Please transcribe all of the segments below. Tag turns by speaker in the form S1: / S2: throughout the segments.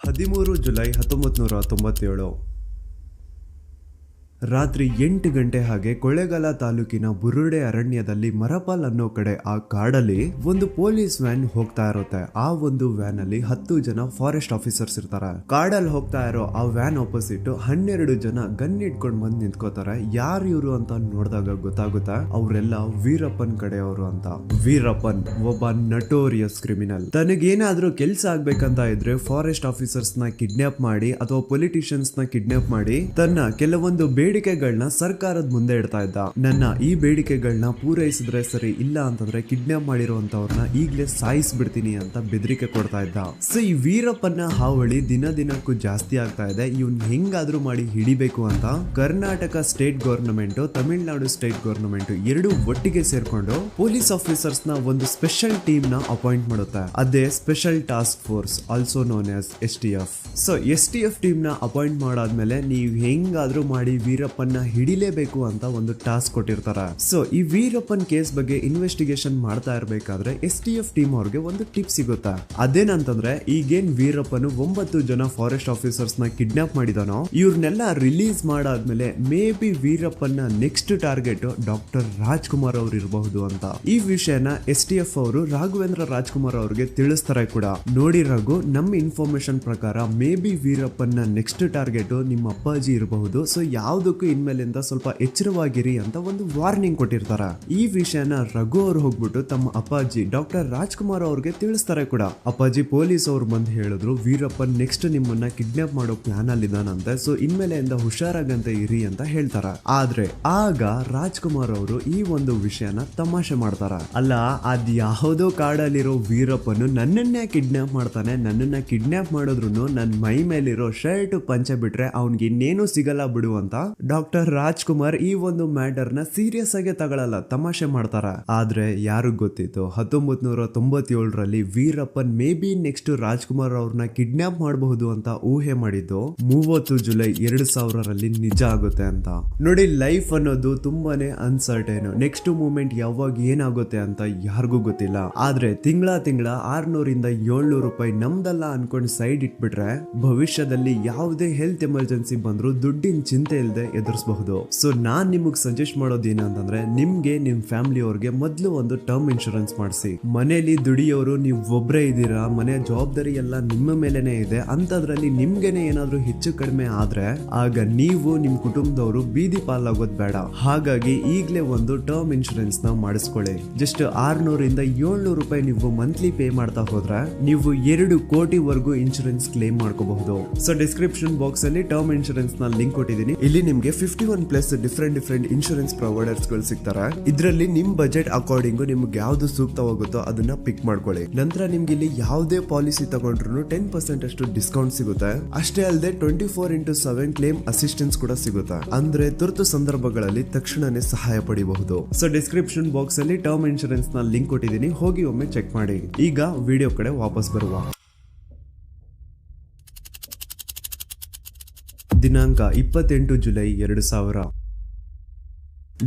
S1: 13 July 1997 ರಾತ್ರಿ 8 ಗಂಟೆ ಹಾಗೆ ಕೊಳ್ಳೇಗಾಲ ತಾಲೂಕಿನ ಬುರುಡೆ ಅರಣ್ಯದಲ್ಲಿ ಮರಪಾಲ್ ಅನ್ನೋ ಕಡೆ ಆ ಕಾಡಲ್ಲಿ ಒಂದು ಪೊಲೀಸ್ ವ್ಯಾನ್ ಹೋಗ್ತಾ ಇರುತ್ತೆ. ಆ ಒಂದು ವ್ಯಾನ್ ಅಲ್ಲಿ 10 ಜನ ಫಾರೆಸ್ಟ್ ಆಫೀಸರ್ಸ್ ಇರ್ತಾರೆ. ಕಾಡಲ್ಲಿ ಹೋಗ್ತಾ ಇರೋ ಆ ವ್ಯಾನ್ ಆಪೋಸಿಟ್ 12 ಜನ ಗನ್ ಇಟ್ಕೊಂಡ್ ಬಂದ್ ನಿಂತ್ಕೋತಾರೆ. ಯಾರು ಇವರು ಅಂತ ನೋಡಿದಾಗ ಗೊತ್ತಾಗುತ್ತೆ ಅವರೆಲ್ಲ ವೀರಪ್ಪನ್ ಕಡೆಯವರು ಅಂತ. ವೀರಪ್ಪನ್ ಒಬ್ಬ ನಟೋರಿಯಸ್ ಕ್ರಿಮಿನಲ್. ತನಗೇನಾದ್ರೂ ಕೆಲ್ಸ ಆಗ್ಬೇಕಂತ ಇದ್ರೆ ಫಾರೆಸ್ಟ್ ಆಫೀಸರ್ಸ್ ನ ಕಿಡ್ನಾಪ್ ಮಾಡಿ ಅಥವಾ ಪೊಲಿಟಿಷಿಯನ್ಸ್ ನ ಕಿಡ್ನಾಪ್ ಮಾಡಿ ತನ್ನ ಕೆಲವೊಂದು ಬೇಡಿಕೆಗಳನ್ನ ಸರ್ಕಾರದ ಮುಂದೆ ಇಡ್ತಾ ಇದ್ದ. ನನ್ನ ಈ ಬೇಡಿಕೆಗಳನ್ನ ಪೂರೈಸಿದ್ರೆ ಸರಿ, ಇಲ್ಲ ಅಂತಂದ್ರೆ ಕಿಡ್ನಾಪ್ ಮಾಡಿರುವಂತವ್ರನ್ನ ಈಗ್ಲೇ ಸಾಯಿಸ್ಬಿಡ್ತೀನಿ ಅಂತ ಬೆದರಿಕೆ ಕೊಡ್ತಾ ಇದ್ದ. ಸೊ ಈ ವೀರಪ್ಪನ ಹಾವಳಿ ದಿನ ದಿನಕ್ಕೂ ಜಾಸ್ತಿ ಆಗ್ತಾ ಇದೆ. ಇವನ್ ಹೆಂಗಾದ್ರೂ ಮಾಡಿ ಹಿಡಿಬೇಕು ಅಂತ Karnataka state government, Tamil Nadu state government ಎರಡು ಒಟ್ಟಿಗೆ ಸೇರ್ಕೊಂಡು ಪೊಲೀಸ್ ಆಫೀಸರ್ಸ್ ನ ಒಂದು ಸ್ಪೆಷಲ್ ಟೀಮ್ ನ ಅಪಾಯಿಂಟ್ ಮಾಡುತ್ತೆ. ಅದೇ special task force, also known as STF. So STF team ನ ಅಪಾಯಿಂಟ್ ಮಾಡಾದ್ಮೇಲೆ ನೀವು ಹೆಂಗಾದ್ರೂ ಮಾಡಿ ವೀರಪ್ಪನ ಹಿಡಿಲೇಬೇಕು ಅಂತ ಒಂದು ಟಾಸ್ಕ್ ಕೊಟ್ಟಿರ್ತಾರೆ. ಸೊ ಈ ವೀರಪ್ಪನ್ ಕೇಸ್ ಬಗ್ಗೆ ಇನ್ವೆಸ್ಟಿಗೇಷನ್ ಮಾಡ್ತಾ ಇರ್ಬೇಕಾದ್ರೆ STF ಟೀಮ್ ಅವ್ರಿಗೆ ಒಂದು ಟಿಪ್ ಸಿಗುತ್ತೆ. ಅದೇನಂತಂದ್ರೆ ಈಗೇನ್ ವೀರಪ್ಪನು 9 ಜನ ಫಾರೆಸ್ಟ್ ಆಫೀಸರ್ಸ್ ನ ಕಿಡ್ನಾಪ್ ಮಾಡಿದಾನೋ ಇವ್ರನ್ನೆಲ್ಲ ರಿಲೀಸ್ ಮಾಡಾದ್ಮೇಲೆ ಮೇ ಬಿ ವೀರಪ್ಪನ ನೆಕ್ಸ್ಟ್ ಟಾರ್ಗೆಟ್ ಡಾಕ್ಟರ್ ರಾಜ್ಕುಮಾರ್ ಅವ್ರು ಇರಬಹುದು ಅಂತ. ಈ ವಿಷಯನ STF ಅವರು ರಾಘವೇಂದ್ರ ರಾಜ್ಕುಮಾರ್ ಅವ್ರಿಗೆ ತಿಳಿಸ್ತಾರೆ ಕೂಡ. ನೋಡಿ ರಘು, ನಮ್ಮ ಇನ್ಫಾರ್ಮೇಶನ್ ಪ್ರಕಾರ ಮೇ ಬಿ ವೀರಪ್ಪನ ನೆಕ್ಸ್ಟ್ ಟಾರ್ಗೆಟ್ ನಿಮ್ಮ ಅಪ್ಪಾಜಿ ಇರಬಹುದು. ಸೊ ಯಾವ್ದಕ್ಕೂ ಇನ್ಮೇಲಿಂದ ಸ್ವಲ್ಪ ಎಚ್ಚರವಾಗಿರಿ ಅಂತ ಒಂದು ವಾರ್ನಿಂಗ್ ಕೊಟ್ಟಿರ್ತಾರೆ. ಈ ವಿಷಯನ ರಘು ಅವ್ರು ಹೋಗ್ಬಿಟ್ಟು ತಮ್ಮ ಅಪ್ಪಾಜಿ ಡಾಕ್ಟರ್ ರಾಜ್ಕುಮಾರ್ ಅವ್ರಿಗೆ ತಿಳಿಸ್ತಾರೆ ಕೂಡ. ಅಪ್ಪಾಜಿ, ಪೊಲೀಸ್ ಅವ್ರು ಬಂದು ಹೇಳಿದ್ರು ವೀರಪ್ಪನ್ ನೆಕ್ಸ್ಟ್ ನಿಮ್ಮನ್ನ ಕಿಡ್ನಾಪ್ ಮಾಡೋ ಪ್ಲಾನ್ ಅಲ್ಲಿ ಇದಾನಂತೆ. ಸೊ ಇನ್ಮೇಲೆಯಿಂದ ಹುಷಾರಾಗಂತ ಇರಿ ಅಂತ ಹೇಳ್ತಾರ. ಆದ್ರೆ ಆಗ ರಾಜ್ಕುಮಾರ್ ಅವರು ಈ ಒಂದು ವಿಷಯನ ತಮಾಷೆ ಮಾಡ್ತಾರ. ಅಲ್ಲ, ಅದ್ ಯಾವುದೋ ಕಾಡಲ್ಲಿರೋ ವೀರಪ್ಪನು ನನ್ನನ್ನೇ ಕಿಡ್ನಾಪ್ ಮಾಡ್ತಾನೆ, ನನ್ನನ್ನ ಕಿಡ್ನಾಪ್ ಮಾಡಿದ್ರು ನನ್ ಮೈ ಮೇಲಿರೋ ಶರ್ಟ್ ಪಂಚೆ ಬಿಟ್ರೆ ಅವ್ನಿಗೆ ಇನ್ನೇನು ಸಿಗಲ್ಲ ಬಿಡು ಅಂತ ಡಾಕ್ಟರ್ ರಾಜ್ಕುಮಾರ್ ಈ ಒಂದು ಮ್ಯಾಟರ್ ನ ಸೀರಿಯಸ್ ಆಗಿ ತಗೊಳ್ಳಲ್ಲ, ತಮಾಷೆ ಮಾಡ್ತಾರ. ಆದ್ರೆ ಯಾರಿಗ್ ಗೊತ್ತಿತ್ತು 1997ರಲ್ಲಿ Veerappan may be next Rajkumar ಅವ್ರನ್ನ ಕಿಡ್ನಾಪ್ ಮಾಡಬಹುದು ಅಂತ ಊಹೆ ಮಾಡಿದ್ದು 30 ಜುಲೈ 2000ರಲ್ಲಿ ನಿಜ ಆಗುತ್ತೆ ಅಂತ. ನೋಡಿ, ಲೈಫ್ ಅನ್ನೋದು ತುಂಬಾನೇ ಅನ್ಸರ್ಟೈನ್. ನೆಕ್ಸ್ಟ್ ಮೂಮೆಂಟ್ ಯಾವಾಗ ಏನಾಗುತ್ತೆ ಅಂತ ಯಾರಿಗೂ ಗೊತ್ತಿಲ್ಲ. ಆದ್ರೆ ತಿಂಗಳ 600 ಇಂದ 700 ರೂಪಾಯಿ ನಮ್ದಲ್ಲ ಅನ್ಕೊಂಡ್ ಸೈಡ್ ಇಟ್ಬಿಟ್ರೆ ಭವಿಷ್ಯದಲ್ಲಿ ಯಾವುದೇ ಹೆಲ್ತ್ ಎಮರ್ಜೆನ್ಸಿ ಬಂದ್ರು ದುಡ್ಡಿನ ಚಿಂತೆ ಇಲ್ಲದೆ ಎದುರಿಸಬಹುದು. ಸೊ ನಾನ್ ನಿಮಗ್ ಸಜೆಸ್ಟ್ ಮಾಡೋದು ಏನಂತಂದ್ರೆ ನಿಮ್ಗೆ ನಿಮ್ ಫ್ಯಾಮಿಲಿ ಅವ್ರಿಗೆ ಮೊದ್ಲು ಒಂದು ಟರ್ಮ್ ಇನ್ಶೂರೆನ್ಸ್ ಮಾಡಿಸಿ. ಮನೇಲಿ ದುಡಿಯೋರು ನೀವು ಒಬ್ರೇ ಇದ್ದೀರಾ, ಮನೆ ಜವಾಬ್ದಾರಿ ಎಲ್ಲ ನಿಮ್ಮ ಮೇಲೆನೆ ಇದೆ, ಅಂತದ್ರಲ್ಲಿ ನಿಮ್ಗೆನೆ ಏನಾದ್ರೂ ಹೆಚ್ಚು ಕಡಿಮೆ ಆದ್ರೆ ಆಗ ನೀವು ನಿಮ್ ಕುಟುಂಬದವರು ಬೀದಿ ಪಾಲಾಗೋದ್ ಬೇಡ. ಹಾಗಾಗಿ ಈಗ್ಲೇ ಒಂದು ಟರ್ಮ್ ಇನ್ಶೂರೆನ್ಸ್ ನ ಮಾಡಿಸ್ಕೊಳ್ಳಿ. ಜಸ್ಟ್ 600 ಇಂದ 700 ರೂಪಾಯಿ ನೀವು ಮಂತ್ಲಿ ಪೇ ಮಾಡ್ತಾ ಹೋದ್ರೆ ನೀವು 2 ಕೋಟಿವರೆಗೂ ಇನ್ಶೂರೆನ್ಸ್ ಕ್ಲೇಮ್ ಮಾಡ್ಕೋಬಹುದು. ಸೊ ಡಿಸ್ಕ್ರಿಪ್ಷನ್ ಬಾಕ್ಸ್ ಅಲ್ಲಿ ಟರ್ಮ್ ಇನ್ಶೂರೆನ್ಸ್ ನ ಲಿಂಕ್ ಕೊಟ್ಟಿದ್ದೀನಿ. ಇಲ್ಲಿ ನಿಮ್ಗೆ 51+ ಡಿಫರೆಂಟ್ ಇನ್ಶೂರೆನ್ಸ್ ಪ್ರೊವೈಡರ್ಸ್ ಗಳು ಸಿಗ್ತಾರೆ. ಇದರಲ್ಲಿ ನಿಮ್ ಬಜೆಟ್ ಅಕಾರ್ಡಿಂಗ್ ನಿಮ್ಗೆ ಯಾವ್ದು ಸೂಕ್ತವಾಗುತ್ತೋ ಅದನ್ನ ಪಿಕ್ ಮಾಡ್ಕೊಳ್ಳಿ. ನಂತರ ನಿಮ್ಗೆ ಇಲ್ಲಿ ಯಾವುದೇ ಪಾಲಿಸಿ ತಗೊಂಡ್ರು 10% ಅಷ್ಟು ಡಿಸ್ಕೌಂಟ್ ಸಿಗುತ್ತೆ. ಅಷ್ಟೇ ಅಲ್ಲದೆ 24x7 ಕ್ಲೇಮ್ ಅಸಿಸ್ಟೆನ್ಸ್ ಕೂಡ ಸಿಗುತ್ತೆ. ಅಂದ್ರೆ ತುರ್ತು ಸಂದರ್ಭಗಳಲ್ಲಿ ತಕ್ಷಣನೇ ಸಹಾಯ ಪಡಿಬಹುದು. ಸೊ ಡಿಸ್ಕ್ರಿಪ್ಷನ್ ಬಾಕ್ಸ್ ಅಲ್ಲಿ ಟರ್ಮ್ ಇನ್ಶೂರೆನ್ಸ್ ನ ಲಿಂಕ್ ಕೊಟ್ಟಿದ್ದೀನಿ, ಹೋಗಿ ಒಮ್ಮೆ ಚೆಕ್ ಮಾಡಿ. ಈಗ ವಿಡಿಯೋ ಕಡೆ ವಾಪಸ್ ಬರುವ. ದಿನಾಂಕ 28 ಜುಲೈ 2000.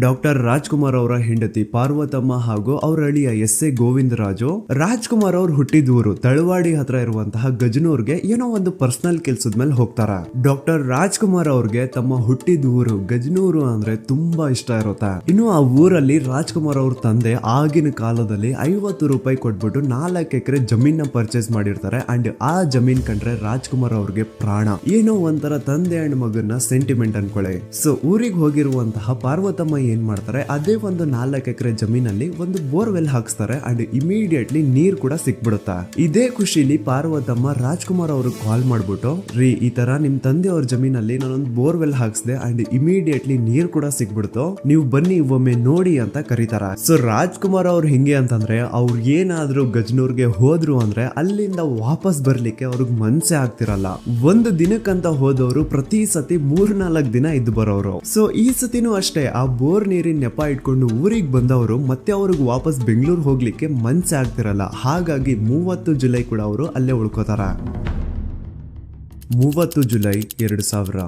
S1: ಡಾಕ್ಟರ್ ರಾಜ್ಕುಮಾರ್ ಅವರ ಹೆಂಡತಿ ಪಾರ್ವತಮ್ಮ ಹಾಗೂ ಅವರ ಅಳಿಯ SA ಗೋವಿಂದರಾಜು. ರಾಜ್ಕುಮಾರ್ ಅವ್ರು ಹುಟ್ಟಿದೂರು ತಳವಾಡಿ ಹತ್ರ ಇರುವಂತಹ ಗಜನೂರ್ಗೆ ಏನೋ ಒಂದು ಪರ್ಸನಲ್ ಕೆಲ್ಸದ ಮೇಲೆ ಹೋಗ್ತಾರ. ಡಾಕ್ಟರ್ ರಾಜ್ಕುಮಾರ್ ಅವ್ರಿಗೆ ತಮ್ಮ ಹುಟ್ಟಿದೂರು ಗಜನೂರು ಅಂದ್ರೆ ತುಂಬಾ ಇಷ್ಟ ಇರುತ್ತೆ. ಇನ್ನು ಆ ಊರಲ್ಲಿ ರಾಜ್ಕುಮಾರ್ ಅವ್ರ ತಂದೆ ಆಗಿನ ಕಾಲದಲ್ಲಿ 50 ರೂಪಾಯಿ ಕೊಟ್ಬಿಟ್ಟು 4 ಎಕರೆ ಜಮೀನ್ ಪರ್ಚೇಸ್ ಮಾಡಿರ್ತಾರೆ. ಅಂಡ್ ಆ ಜಮೀನ್ ಕಂಡ್ರೆ ರಾಜ್ಕುಮಾರ್ ಅವ್ರಿಗೆ ಪ್ರಾಣ. ಏನೋ ಒಂಥರ ತಂದೆ ಅಂಡ್ ಮಗನ ಸೆಂಟಿಮೆಂಟ್ ಅನ್ಕೊಳ್ಳಿ. ಸೊ ಊರಿಗೆ ಹೋಗಿರುವಂತಹ ಪಾರ್ವತಮ್ಮ ಏನ್ ಮಾಡ್ತಾರೆ, ಅದೇ ಒಂದು 4 ಎಕರೆ ಜಮೀನಲ್ಲಿ ಒಂದು ಬೋರ್ವೆಲ್ ಹಾಕ್ಸ್ತಾರೆ. ಅಂಡ್ ಇಮಿಡಿಯೇಟ್ಲಿ ನೀರ್ ಕೂಡ ಸಿಕ್ಬಿಡುತ್ತೆ. ಇದೇ ಖುಷಿಲಿ ಪಾರ್ವತಮ್ಮ ರಾಜ್ಕುಮಾರ್ ಅವ್ರಿಗೆ ಕಾಲ್ ಮಾಡ್ಬಿಟ್ಟು, ರೀ ಈ ತರ ನಿಮ್ ತಂದೆ ಅವ್ರ ಜಮೀನಲ್ಲಿ ನಾನೊಂದು ಬೋರ್ವೆಲ್ ಹಾಕ್ಸ್ದೆ ಅಂಡ್ ಇಮಿಡಿಯೇಟ್ಲಿ ನೀರ್ ಕೂಡ ಸಿಕ್ಬಿಡ್ತು, ನೀವು ಬನ್ನಿ ಒಮ್ಮೆ ನೋಡಿ ಅಂತ ಕರೀತಾರ. ಸೊ ರಾಜ್ಕುಮಾರ್ ಅವ್ರು ಹಿಂಗೆ ಅಂತಂದ್ರೆ ಅವ್ರು ಏನಾದ್ರೂ ಗಜನೂರ್ಗೆ ಹೋದ್ರು ಅಂದ್ರೆ ಅಲ್ಲಿಂದ ವಾಪಸ್ ಬರ್ಲಿಕ್ಕೆ ಅವ್ರಿಗೆ ಮನ್ಸೆ ಆಗ್ತಿರಲ್ಲ. ಒಂದು ದಿನಕ್ಕಂತ ಹೋದವರು ಪ್ರತಿ ಸತಿ 3-4 ದಿನ ಇದ್ದು ಬರೋರು. ಸೊ ಈ ಸತಿನೂ ಅಷ್ಟೇ ಆ ಬೋರ್ ನೀರಿನ ನೆಪ ಇಟ್ಕೊಂಡು ಊರಿಗೆ ಬಂದವರು ಮತ್ತೆ ಅವ್ರಿಗೆ ವಾಪಸ್ ಬೆಂಗಳೂರು ಹೋಗ್ಲಿಕ್ಕೆ ಮನ್ಸೆ ಆಗ್ತಿರಲ್ಲ. ಹಾಗಾಗಿ 30 ಜುಲೈ ಕೂಡ ಅವರು ಅಲ್ಲೇ ಉಳ್ಕೋತಾರ. 30 ಜುಲೈ 2000.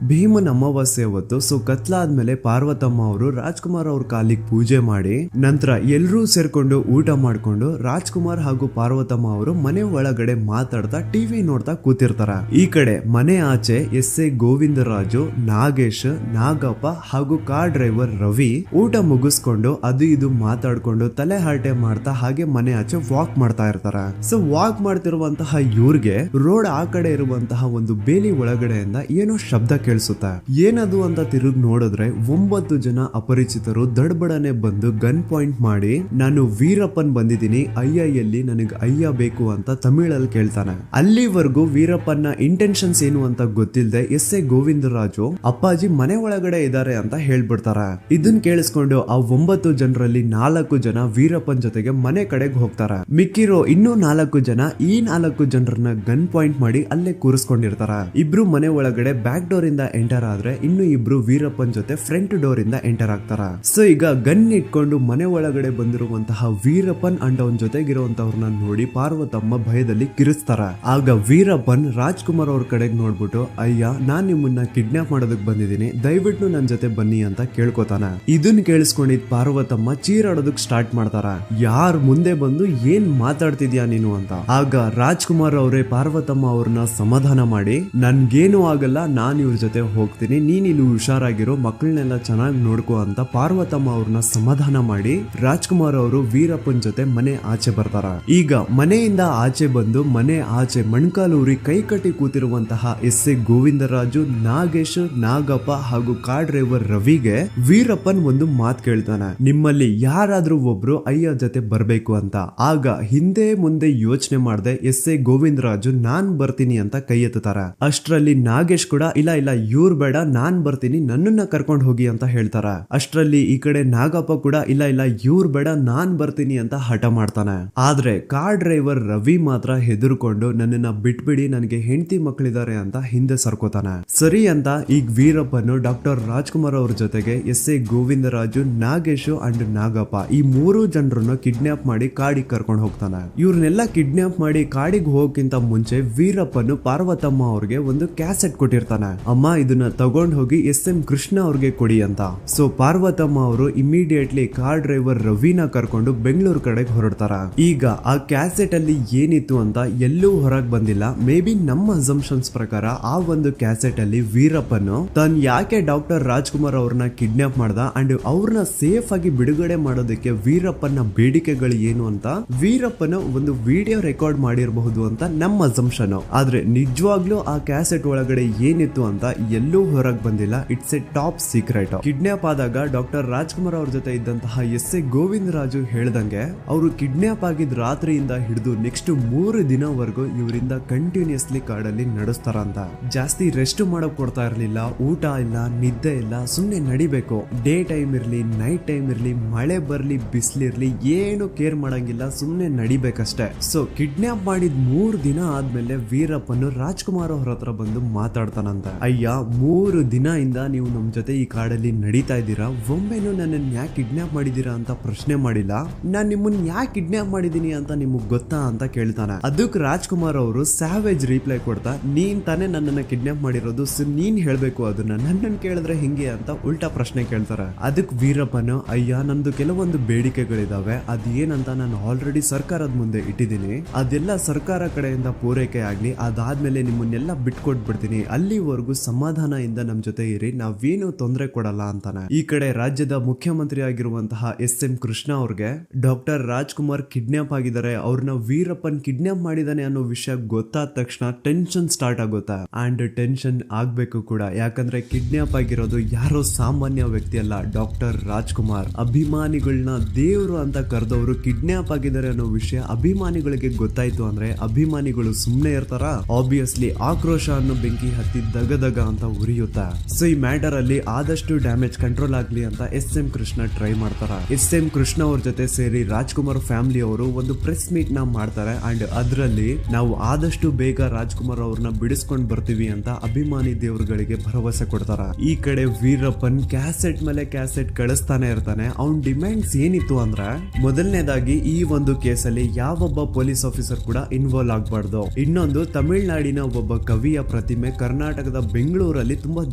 S1: ಭೀಮನ್ ಅಮಾವಾಸ್ಯೆ ಹೊತ್ತು ಸೊ ಕತ್ಲಾದ್ಮೇಲೆ ಪಾರ್ವತಮ್ಮ ಅವರು ರಾಜ್ಕುಮಾರ್ ಅವ್ರ ಕಾಲಿಗೆ ಪೂಜೆ ಮಾಡಿ ನಂತರ ಎಲ್ರೂ ಸೇರ್ಕೊಂಡು ಊಟ ಮಾಡ್ಕೊಂಡು ರಾಜ್ಕುಮಾರ್ ಹಾಗೂ ಪಾರ್ವತಮ್ಮ ಅವರು ಮನೆ ಒಳಗಡೆ ಮಾತಾಡ್ತಾ ಟಿವಿ ನೋಡ್ತಾ ಕೂತಿರ್ತಾರ. ಈ ಕಡೆ ಮನೆ ಆಚೆ ಎಸ್.ಎ. ಗೋವಿಂದರಾಜು, ನಾಗೇಶ್, ನಾಗಪ್ಪ ಹಾಗೂ ಕಾರ್ ಡ್ರೈವರ್ ರವಿ ಊಟ ಮುಗಿಸ್ಕೊಂಡು ಅದು ಇದು ಮಾತಾಡ್ಕೊಂಡು ತಲೆ ಹರಟೆ ಮಾಡ್ತಾ ಹಾಗೆ ಮನೆ ಆಚೆ ವಾಕ್ ಮಾಡ್ತಾ ಇರ್ತಾರ. ಸೊ ವಾಕ್ ಮಾಡ್ತಿರುವಂತಹ ಇವ್ರಿಗೆ ರೋಡ್ ಆ ಕಡೆ ಇರುವಂತಹ ಒಂದು ಬೇಲಿ ಒಳಗಡೆಯಿಂದ ಏನೋ ಶಬ್ದ ಕೇಳಿಸುತ್ತೆ. ಏನದು ಅಂತ ತಿರುಗಿ ನೋಡಿದ್ರೆ 9 ಜನ ಅಪರಿಚಿತರು ದಡ್ಬಡನೆ ಬಂದು ಗನ್ ಪಾಯಿಂಟ್ ಮಾಡಿ ನಾನು ವೀರಪ್ಪನ್ ಬಂದಿದ್ದೀನಿ, ಅಯ್ಯ ಎಲ್ಲಿ, ನನಗೆ ಅಯ್ಯ ಬೇಕು ಅಂತ ತಮಿಳಲ್ಲಿ ಕೇಳ್ತಾನೆ. ಅಲ್ಲಿವರೆಗೂ ವೀರಪ್ಪನ ಇಂಟೆನ್ಷನ್ಸ್ ಏನು ಅಂತ ಗೊತ್ತಿಲ್ಲದೆ ಎಸ್.ಎ. ಗೋವಿಂದರಾಜು ಅಪ್ಪಾಜಿ ಮನೆ ಒಳಗಡೆ ಇದ್ದಾರೆ ಅಂತ ಹೇಳ್ಬಿಡ್ತಾರ. ಇದನ್ ಕೇಳಿಸ್ಕೊಂಡು ಆ 9 ಜನರಲ್ಲಿ 4 ಜನ ವೀರಪ್ಪನ್ ಜೊತೆಗೆ ಮನೆ ಕಡೆಗೆ ಹೋಗ್ತಾರ. ಮಿಕ್ಕಿರೋ ಇನ್ನೂ 4 ಜನ ಈ 4 ಜನರನ್ನ ಗನ್ ಪಾಯಿಂಟ್ ಮಾಡಿ ಅಲ್ಲೇ ಕೂರಿಸ್ಕೊಂಡಿರ್ತಾರ. ಇಬ್ರು ಮನೆ ಒಳಗಡೆ ಬ್ಯಾಕ್ ಡೋರ್ ಇಂದ ಎಂಟರ್ ಆದ್ರೆ ಇನ್ನು ಇಬ್ರು ವೀರಪ್ಪನ್ ಜೊತೆ ಫ್ರಂಟ್ ಡೋರ್ ಇಂದ ಎಂಟರ್ ಆಗ್ತಾರ. ಸೊ ಈಗ ಗನ್ ಇಟ್ಕೊಂಡು ಮನೆ ಒಳಗಡೆ ಬಂದಿರುವಂತಹ ವೀರಪ್ಪನ್ ಅಂಡ್ ಅವನ್ ಜೊತೆಗಿರುವಂತವ್ರನ್ನ ನೋಡಿ ಪಾರ್ವತಮ್ಮ ಭಯದಲ್ಲಿ ಕಿರಿಸ್ತಾರ. ಆಗ ವೀರಪ್ಪನ್ ರಾಜ್ಕುಮಾರ್ ಅವ್ರ ಕಡೆಗೆ ನೋಡ್ಬಿಟ್ಟು ಅಯ್ಯ ನಾನ್ ನಿಮ್ಮನ್ನ ಕಿಡ್ನಾಪ್ ಮಾಡೋದಕ್ ಬಂದಿದ್ದೀನಿ, ದಯವಿಟ್ಟು ನನ್ ಜೊತೆ ಬನ್ನಿ ಅಂತ ಕೇಳ್ಕೊತಾನ. ಇದನ್ ಕೇಳಿಸ್ಕೊಂಡಿದ್ ಪಾರ್ವತಮ್ಮ ಚೀರಾಡೋದಕ್ ಸ್ಟಾರ್ಟ್ ಮಾಡ್ತಾರ. ಯಾರ್ ಮುಂದೆ ಬಂದು ಏನ್ ಮಾತಾಡ್ತಿದ್ಯಾ ನೀನು ಅಂತ. ಆಗ ರಾಜ್ಕುಮಾರ್ ಅವರೇ ಪಾರ್ವತಮ್ಮ ಅವ್ರನ್ನ ಸಮಾಧಾನ ಮಾಡಿ ನನ್ಗೇನು ಆಗಲ್ಲ, ನಾನ್ ಇವ್ರ ಜೊತೆ ಹೋಗ್ತೀನಿ, ನೀನ್ ಇಲ್ಲಿ ಹುಷಾರಾಗಿರೋ, ಮಕ್ಕಳನ್ನೆಲ್ಲ ಚೆನ್ನಾಗಿ ನೋಡ್ಕೋ ಅಂತ ಪಾರ್ವತಮ್ಮ ಅವ್ರನ್ನ ಸಮಾಧಾನ ಮಾಡಿ ರಾಜ್ಕುಮಾರ್ ಅವರು ವೀರಪ್ಪನ್ ಜೊತೆ ಮನೆ ಆಚೆ ಬರ್ತಾರ. ಈಗ ಮನೆಯಿಂದ ಆಚೆ ಬಂದು ಮನೆ ಆಚೆ ಮಣ್ಕಾಲೂರಿ ಕೈ ಕಟ್ಟಿ ಕೂತಿರುವಂತಹ ಎಸ್.ಎ. ಗೋವಿಂದರಾಜು, ನಾಗೇಶ್, ನಾಗಪ್ಪ ಹಾಗೂ ಕಾರ್ ಡ್ರೈವರ್ ರವಿಗೆ ವೀರಪ್ಪನ್ ಒಂದು ಮಾತ್ ಕೇಳ್ತಾನೆ, ನಿಮ್ಮಲ್ಲಿ ಯಾರಾದ್ರೂ ಒಬ್ರು ಅಯ್ಯ ಜೊತೆ ಬರ್ಬೇಕು ಅಂತ. ಆಗ ಹಿಂದೆ ಮುಂದೆ ಯೋಚನೆ ಮಾಡದೆ ಎಸ್.ಎ. ಗೋವಿಂದರಾಜು ನಾನ್ ಬರ್ತೀನಿ ಅಂತ ಕೈ ಎತ್ತಾರ. ಅಷ್ಟ್ರಲ್ಲಿ ನಾಗೇಶ್ ಕೂಡ ಇಲ್ಲ ಇಲ್ಲ ಇವ್ರು ಬೇಡ, ನಾನ್ ಬರ್ತೀನಿ, ನನ್ನನ್ನ ಕರ್ಕೊಂಡು ಹೋಗಿ ಅಂತ ಹೇಳ್ತಾರ. ಅಷ್ಟ್ರಲ್ಲಿ ಈ ಕಡೆ ನಾಗಪ್ಪ ಕೂಡ ಇಲ್ಲ ಇಲ್ಲ ಇವ್ರು ಬೇಡ, ನಾನ್ ಬರ್ತೀನಿ ಅಂತ ಹಠ ಮಾಡ್ತಾನೆ. ಆದ್ರೆ ಕಾರ್ ಡ್ರೈವರ್ ರವಿ ಮಾತ್ರ ಹೆದರ್ಕೊಂಡು ನನ್ನನ್ನ ಬಿಟ್ಬಿಡಿ, ನನಗೆ ಹೆಂಡತಿ ಮಕ್ಕಳಿದ್ದಾರೆ ಅಂತ ಹಿಂದೆ ಸರ್ಕೋತಾನೆ. ಸರಿ ಅಂತ ಈಗ ವೀರಪ್ಪನು ಡಾಕ್ಟರ್ ರಾಜ್ಕುಮಾರ್ ಅವ್ರ ಜೊತೆಗೆ ಎಸ್.ಎ. ಗೋವಿಂದರಾಜು, ನಾಗೇಶ್ ಅಂಡ್ ನಾಗಪ್ಪ ಈ 3 ಜನರನ್ನು ಕಿಡ್ನಾಪ್ ಮಾಡಿ ಕಾಡಿಗೆ ಕರ್ಕೊಂಡು ಹೋಗ್ತಾನೆ. ಇವ್ರನ್ನೆಲ್ಲ ಕಿಡ್ನಾಪ್ ಮಾಡಿ ಕಾಡಿಗೆ ಹೋಗಕ್ಕಿಂತ ಮುಂಚೆ ವೀರಪ್ಪನು ಪಾರ್ವತಮ್ಮ ಅವ್ರಿಗೆ ಒಂದು ಕ್ಯಾಸೆಟ್ ಕೊಟ್ಟಿರ್ತಾನೆ. ಅಮ್ಮ ಇದನ್ನ ತಗೊಂಡ್ ಹೋಗಿ ಎಸ್.ಎಂ. ಕೃಷ್ಣ ಅವ್ರಿಗೆ ಕೊಡಿ ಅಂತ. ಸೊ ಪಾರ್ವತಮ್ಮ ಅವರು ಇಮಿಡಿಯೇಟ್ಲಿ ಕಾರ್ ಡ್ರೈವರ್ ರವಿನ ಕರ್ಕೊಂಡು ಬೆಂಗಳೂರು ಕಡೆಗೆ ಹೊರಡ್ತಾರ. ಈಗ ಆ ಕ್ಯಾಸೆಟ್ ಅಲ್ಲಿ ಏನಿತ್ತು ಅಂತ ಎಲ್ಲೂ ಹೊರಗ್ ಬಂದಿಲ್ಲ. ಮೇ ಬಿ ನಮ್ಮ ಅಸಂಪ್ಷನ್ಸ್ ಪ್ರಕಾರ ಆ ಒಂದು ಕ್ಯಾಸೆಟ್ ಅಲ್ಲಿ ವೀರಪ್ಪನು ತಾನು ಯಾಕೆ ಡಾಕ್ಟರ್ ರಾಜ್ಕುಮಾರ್ ಅವ್ರನ್ನ ಕಿಡ್ನಾಪ್ ಮಾಡ್ದ ಅಂಡ್ ಅವ್ರನ್ನ ಸೇಫ್ ಆಗಿ ಬಿಡುಗಡೆ ಮಾಡೋದಕ್ಕೆ ವೀರಪ್ಪನ ಬೇಡಿಕೆಗಳು ಏನು ಅಂತ ವೀರಪ್ಪನ ಒಂದು ವಿಡಿಯೋ ರೆಕಾರ್ಡ್ ಮಾಡಿರಬಹುದು ಅಂತ ನಮ್ಮ ಅಸಂಪ್ಷನ್. ಆದ್ರೆ ನಿಜವಾಗ್ಲೂ ಆ ಕ್ಯಾಸೆಟ್ ಒಳಗಡೆ ಏನಿತ್ತು ಅಂತ ಎಲ್ಲೂ ಹೊರಗ್ ಬಂದಿಲ್ಲ. It's A top secret. Kidnap ಆದಾಗ ಡಾಕ್ಟರ್ ರಾಜ್ಕುಮಾರ್ ಅವ್ರ ಜೊತೆ ಇದ್ದಂತಹ ಎಸ್.ಎ. ಗೋವಿಂದರಾಜು ಹೇಳ್ದಂಗೆ ಅವರು ಕಿಡ್ನಾಪ್ ಆಗಿದ್ ರಾತ್ರಿಯಿಂದ ಹಿಡಿದು ನೆಕ್ಸ್ಟ್ 3 ದಿನವರೆಗೂ ಇವರಿಂದ ಕಂಟಿನ್ಯೂಸ್ಲಿ ಕಾಡಲ್ಲಿ ನಡೆಸ್ತಾರಂತ. ಜಾಸ್ತಿ ರೆಸ್ಟ್ ಮಾಡಕ್ ಕೊಡ್ತಾ ಇರ್ಲಿಲ್ಲ, ಊಟ ಇಲ್ಲ, ನಿದ್ದೆ ಇಲ್ಲ, ಸುಮ್ನೆ ನಡಿಬೇಕು. ಡೇ ಟೈಮ್ ಇರ್ಲಿ, ನೈಟ್ ಟೈಮ್ ಇರ್ಲಿ, ಮಳೆ ಬರ್ಲಿ, ಬಿಸ್ಲಿರ್ಲಿ, ಏನು ಕೇರ್ ಮಾಡಂಗಿಲ್ಲ, ಸುಮ್ನೆ ನಡಿಬೇಕಷ್ಟೇ. ಸೊ ಕಿಡ್ನಾಪ್ ಮಾಡಿದ್ 3 ದಿನ ಆದ್ಮೇಲೆ ವೀರಪ್ಪನು ರಾಜ್ಕುಮಾರ್ ಅವ್ರ ಹತ್ರ ಬಂದು ಮಾತಾಡ್ತಾನಂತ. ಅಯ್ಯ 3 ದಿನ ಇಂದ ನೀವು ನಮ್ ಜೊತೆ ಈ ಕಾಡಲ್ಲಿ ನಡೀತಾ ಇದ್ದೀರಾ, ಒಮ್ಮೆನೂ ನನ್ನನ್ನು ಯಾಕೆ ಕಿಡ್ನಾಪ್ ಮಾಡಿದೀರಾ ಅಂತ ಪ್ರಶ್ನೆ ಮಾಡಿಲ್ಲ, ನಾನ್ ನಿಮ್ಮನ್ನ ಯಾಕೆ ಕಿಡ್ನಾಪ್ ಮಾಡಿದೀನಿ ಅಂತ ನಿಮಗ್ ಗೊತ್ತಾ ಅಂತ ಕೇಳ್ತಾನೆ. ಅದಕ್ಕೆ ರಾಜ್ಕುಮಾರ್ ಅವರು ಸ್ಯಾವೇಜ್ ರಿಪ್ಲೈ ಕೊಡ್ತಾ, ನೀನ್ ತಾನೇ ನನ್ನನ್ನ ಕಿಡ್ನಾಪ್ ಮಾಡಿರೋದು, ನೀನ್ ಹೇಳ್ಬೇಕು ಅದನ್ನ, ನನ್ನನ್ನು ಕೇಳಿದ್ರೆ ಹಿಂಗೆ ಅಂತ ಉಲ್ಟಾ ಪ್ರಶ್ನೆ ಕೇಳ್ತಾರೆ. ಅದಕ್ಕೆ ವೀರಪ್ಪನು ಅಯ್ಯ ನಂದು ಕೆಲವೊಂದು ಬೇಡಿಕೆಗಳಿದಾವೆ, ಅದೇನಂತ ನಾನು ಆಲ್ರೆಡಿ ಸರ್ಕಾರದ ಮುಂದೆ ಇಟ್ಟಿದ್ದೀನಿ, ಅದೆಲ್ಲ ಸರ್ಕಾರ ಕಡೆಯಿಂದ ಪೂರೈಕೆ ಆಗ್ಲಿ, ಅದಾದ್ಮೇಲೆ ನಿಮ್ಮನ್ನೆಲ್ಲ ಬಿಟ್ಕೊಟ್ಬಿಡ್ತೀನಿ, ಅಲ್ಲಿವರೆಗೂ ಸಮಾಧಾನದಿಂದ ನಮ್ ಜೊತೆ ಇರಿ, ನಾವೇನು ತೊಂದರೆ ಕೊಡಲ್ಲ ಅಂತಾನೆ. ಈ ಕಡೆ ರಾಜ್ಯದ ಮುಖ್ಯಮಂತ್ರಿ ಆಗಿರುವಂತಹ ಎಸ್.ಎಂ. ಕೃಷ್ಣ ಅವ್ರಿಗೆ ಡಾಕ್ಟರ್ ರಾಜ್ಕುಮಾರ್ ಕಿಡ್ನಾಪ್ ಆಗಿದ್ದಾರೆ, ಅವ್ರನ್ನ ವೀರಪ್ಪನ್ ಕಿಡ್ನಾಪ್ ಮಾಡಿದಾನೆ ಅನ್ನೋ ವಿಷಯ ಗೊತ್ತಾದ ತಕ್ಷಣ ಟೆನ್ಷನ್ ಸ್ಟಾರ್ಟ್ ಆಗುತ್ತಾ. ಅಂಡ್ ಟೆನ್ಷನ್ ಆಗ್ಬೇಕು ಕೂಡ, ಯಾಕಂದ್ರೆ ಕಿಡ್ನಾಪ್ ಆಗಿರೋದು ಯಾರೋ ಸಾಮಾನ್ಯ ವ್ಯಕ್ತಿ ಅಲ್ಲ, ಡಾಕ್ಟರ್ ರಾಜ್ಕುಮಾರ್. ಅಭಿಮಾನಿಗಳನ್ನ ದೇವರು ಅಂತ ಕರೆದವರು ಕಿಡ್ನಾಪ್ ಆಗಿದ್ದಾರೆ ಅನ್ನೋ ವಿಷಯ ಅಭಿಮಾನಿಗಳಿಗೆ ಗೊತ್ತಾಯ್ತು ಅಂದ್ರೆ ಅಭಿಮಾನಿಗಳು ಸುಮ್ನೆ ಇರ್ತಾರ? ಆಬ್ವಿಯಸ್ಲಿ ಆಕ್ರೋಶ ಅನ್ನೋ ಬೆಂಕಿ ಹತ್ತಿ ದಗದಗ ಅಂತ ಉರಿಯುತ್ತಾ. ಸೊ ಈ ಮ್ಯಾಟರ್ ಅಲ್ಲಿ ಆದಷ್ಟು ಡ್ಯಾಮೇಜ್ ಕಂಟ್ರೋಲ್ ಆಗ್ಲಿ ಅಂತ ಎಸ್.ಎಂ. ಕೃಷ್ಣ ಟ್ರೈ ಮಾಡ್ತಾರ. ಎಸ್.ಎಂ. ಕೃಷ್ಣ ಅವ್ರ ಜೊತೆ ಸೇರಿ ರಾಜ್ಕುಮಾರ್ ಫ್ಯಾಮಿಲಿ ಅವರು ಒಂದು ಪ್ರೆಸ್ ಮೀಟ್ ನ ಮಾಡ್ತಾರೆ. ಅಂಡ್ ಅದರಲ್ಲಿ ನಾವು ಆದಷ್ಟು ಬೇಗ ರಾಜ್ಕುಮಾರ್ ಅವ್ರನ್ನ ಬಿಡಿಸ್ಕೊಂಡ್ ಬರ್ತೀವಿ ಅಂತ ಅಭಿಮಾನಿ ದೇವರುಗಳಿಗೆ ಭರವಸೆ ಕೊಡ್ತಾರ. ಈ ಕಡೆ ವೀರಪ್ಪನ್ ಕ್ಯಾಸೆಟ್ ಮೇಲೆ ಕ್ಯಾಸೆಟ್ ಕಳಿಸ್ತಾನೆ ಇರ್ತಾನೆ. ಅವ್ನ್ ಡಿಮ್ಯಾಂಡ್ಸ್ ಏನಿತ್ತು ಅಂದ್ರೆ, ಮೊದಲನೇದಾಗಿ ಈ ಒಂದು ಕೇಸಲ್ಲಿ ಯಾವೊಬ್ಬ ಪೊಲೀಸ್ ಆಫೀಸರ್ ಕೂಡ ಇನ್ವಾಲ್ವ್ ಆಗ್ಬಾರ್ದು. ಇನ್ನೊಂದು, ತಮಿಳುನಾಡಿನ ಒಬ್ಬ ಕವಿಯ ಪ್ರತಿಮೆ ಕರ್ನಾಟಕದ ಬೆಂಗಳೂರಲ್ಲಿ ತುಂಬಾ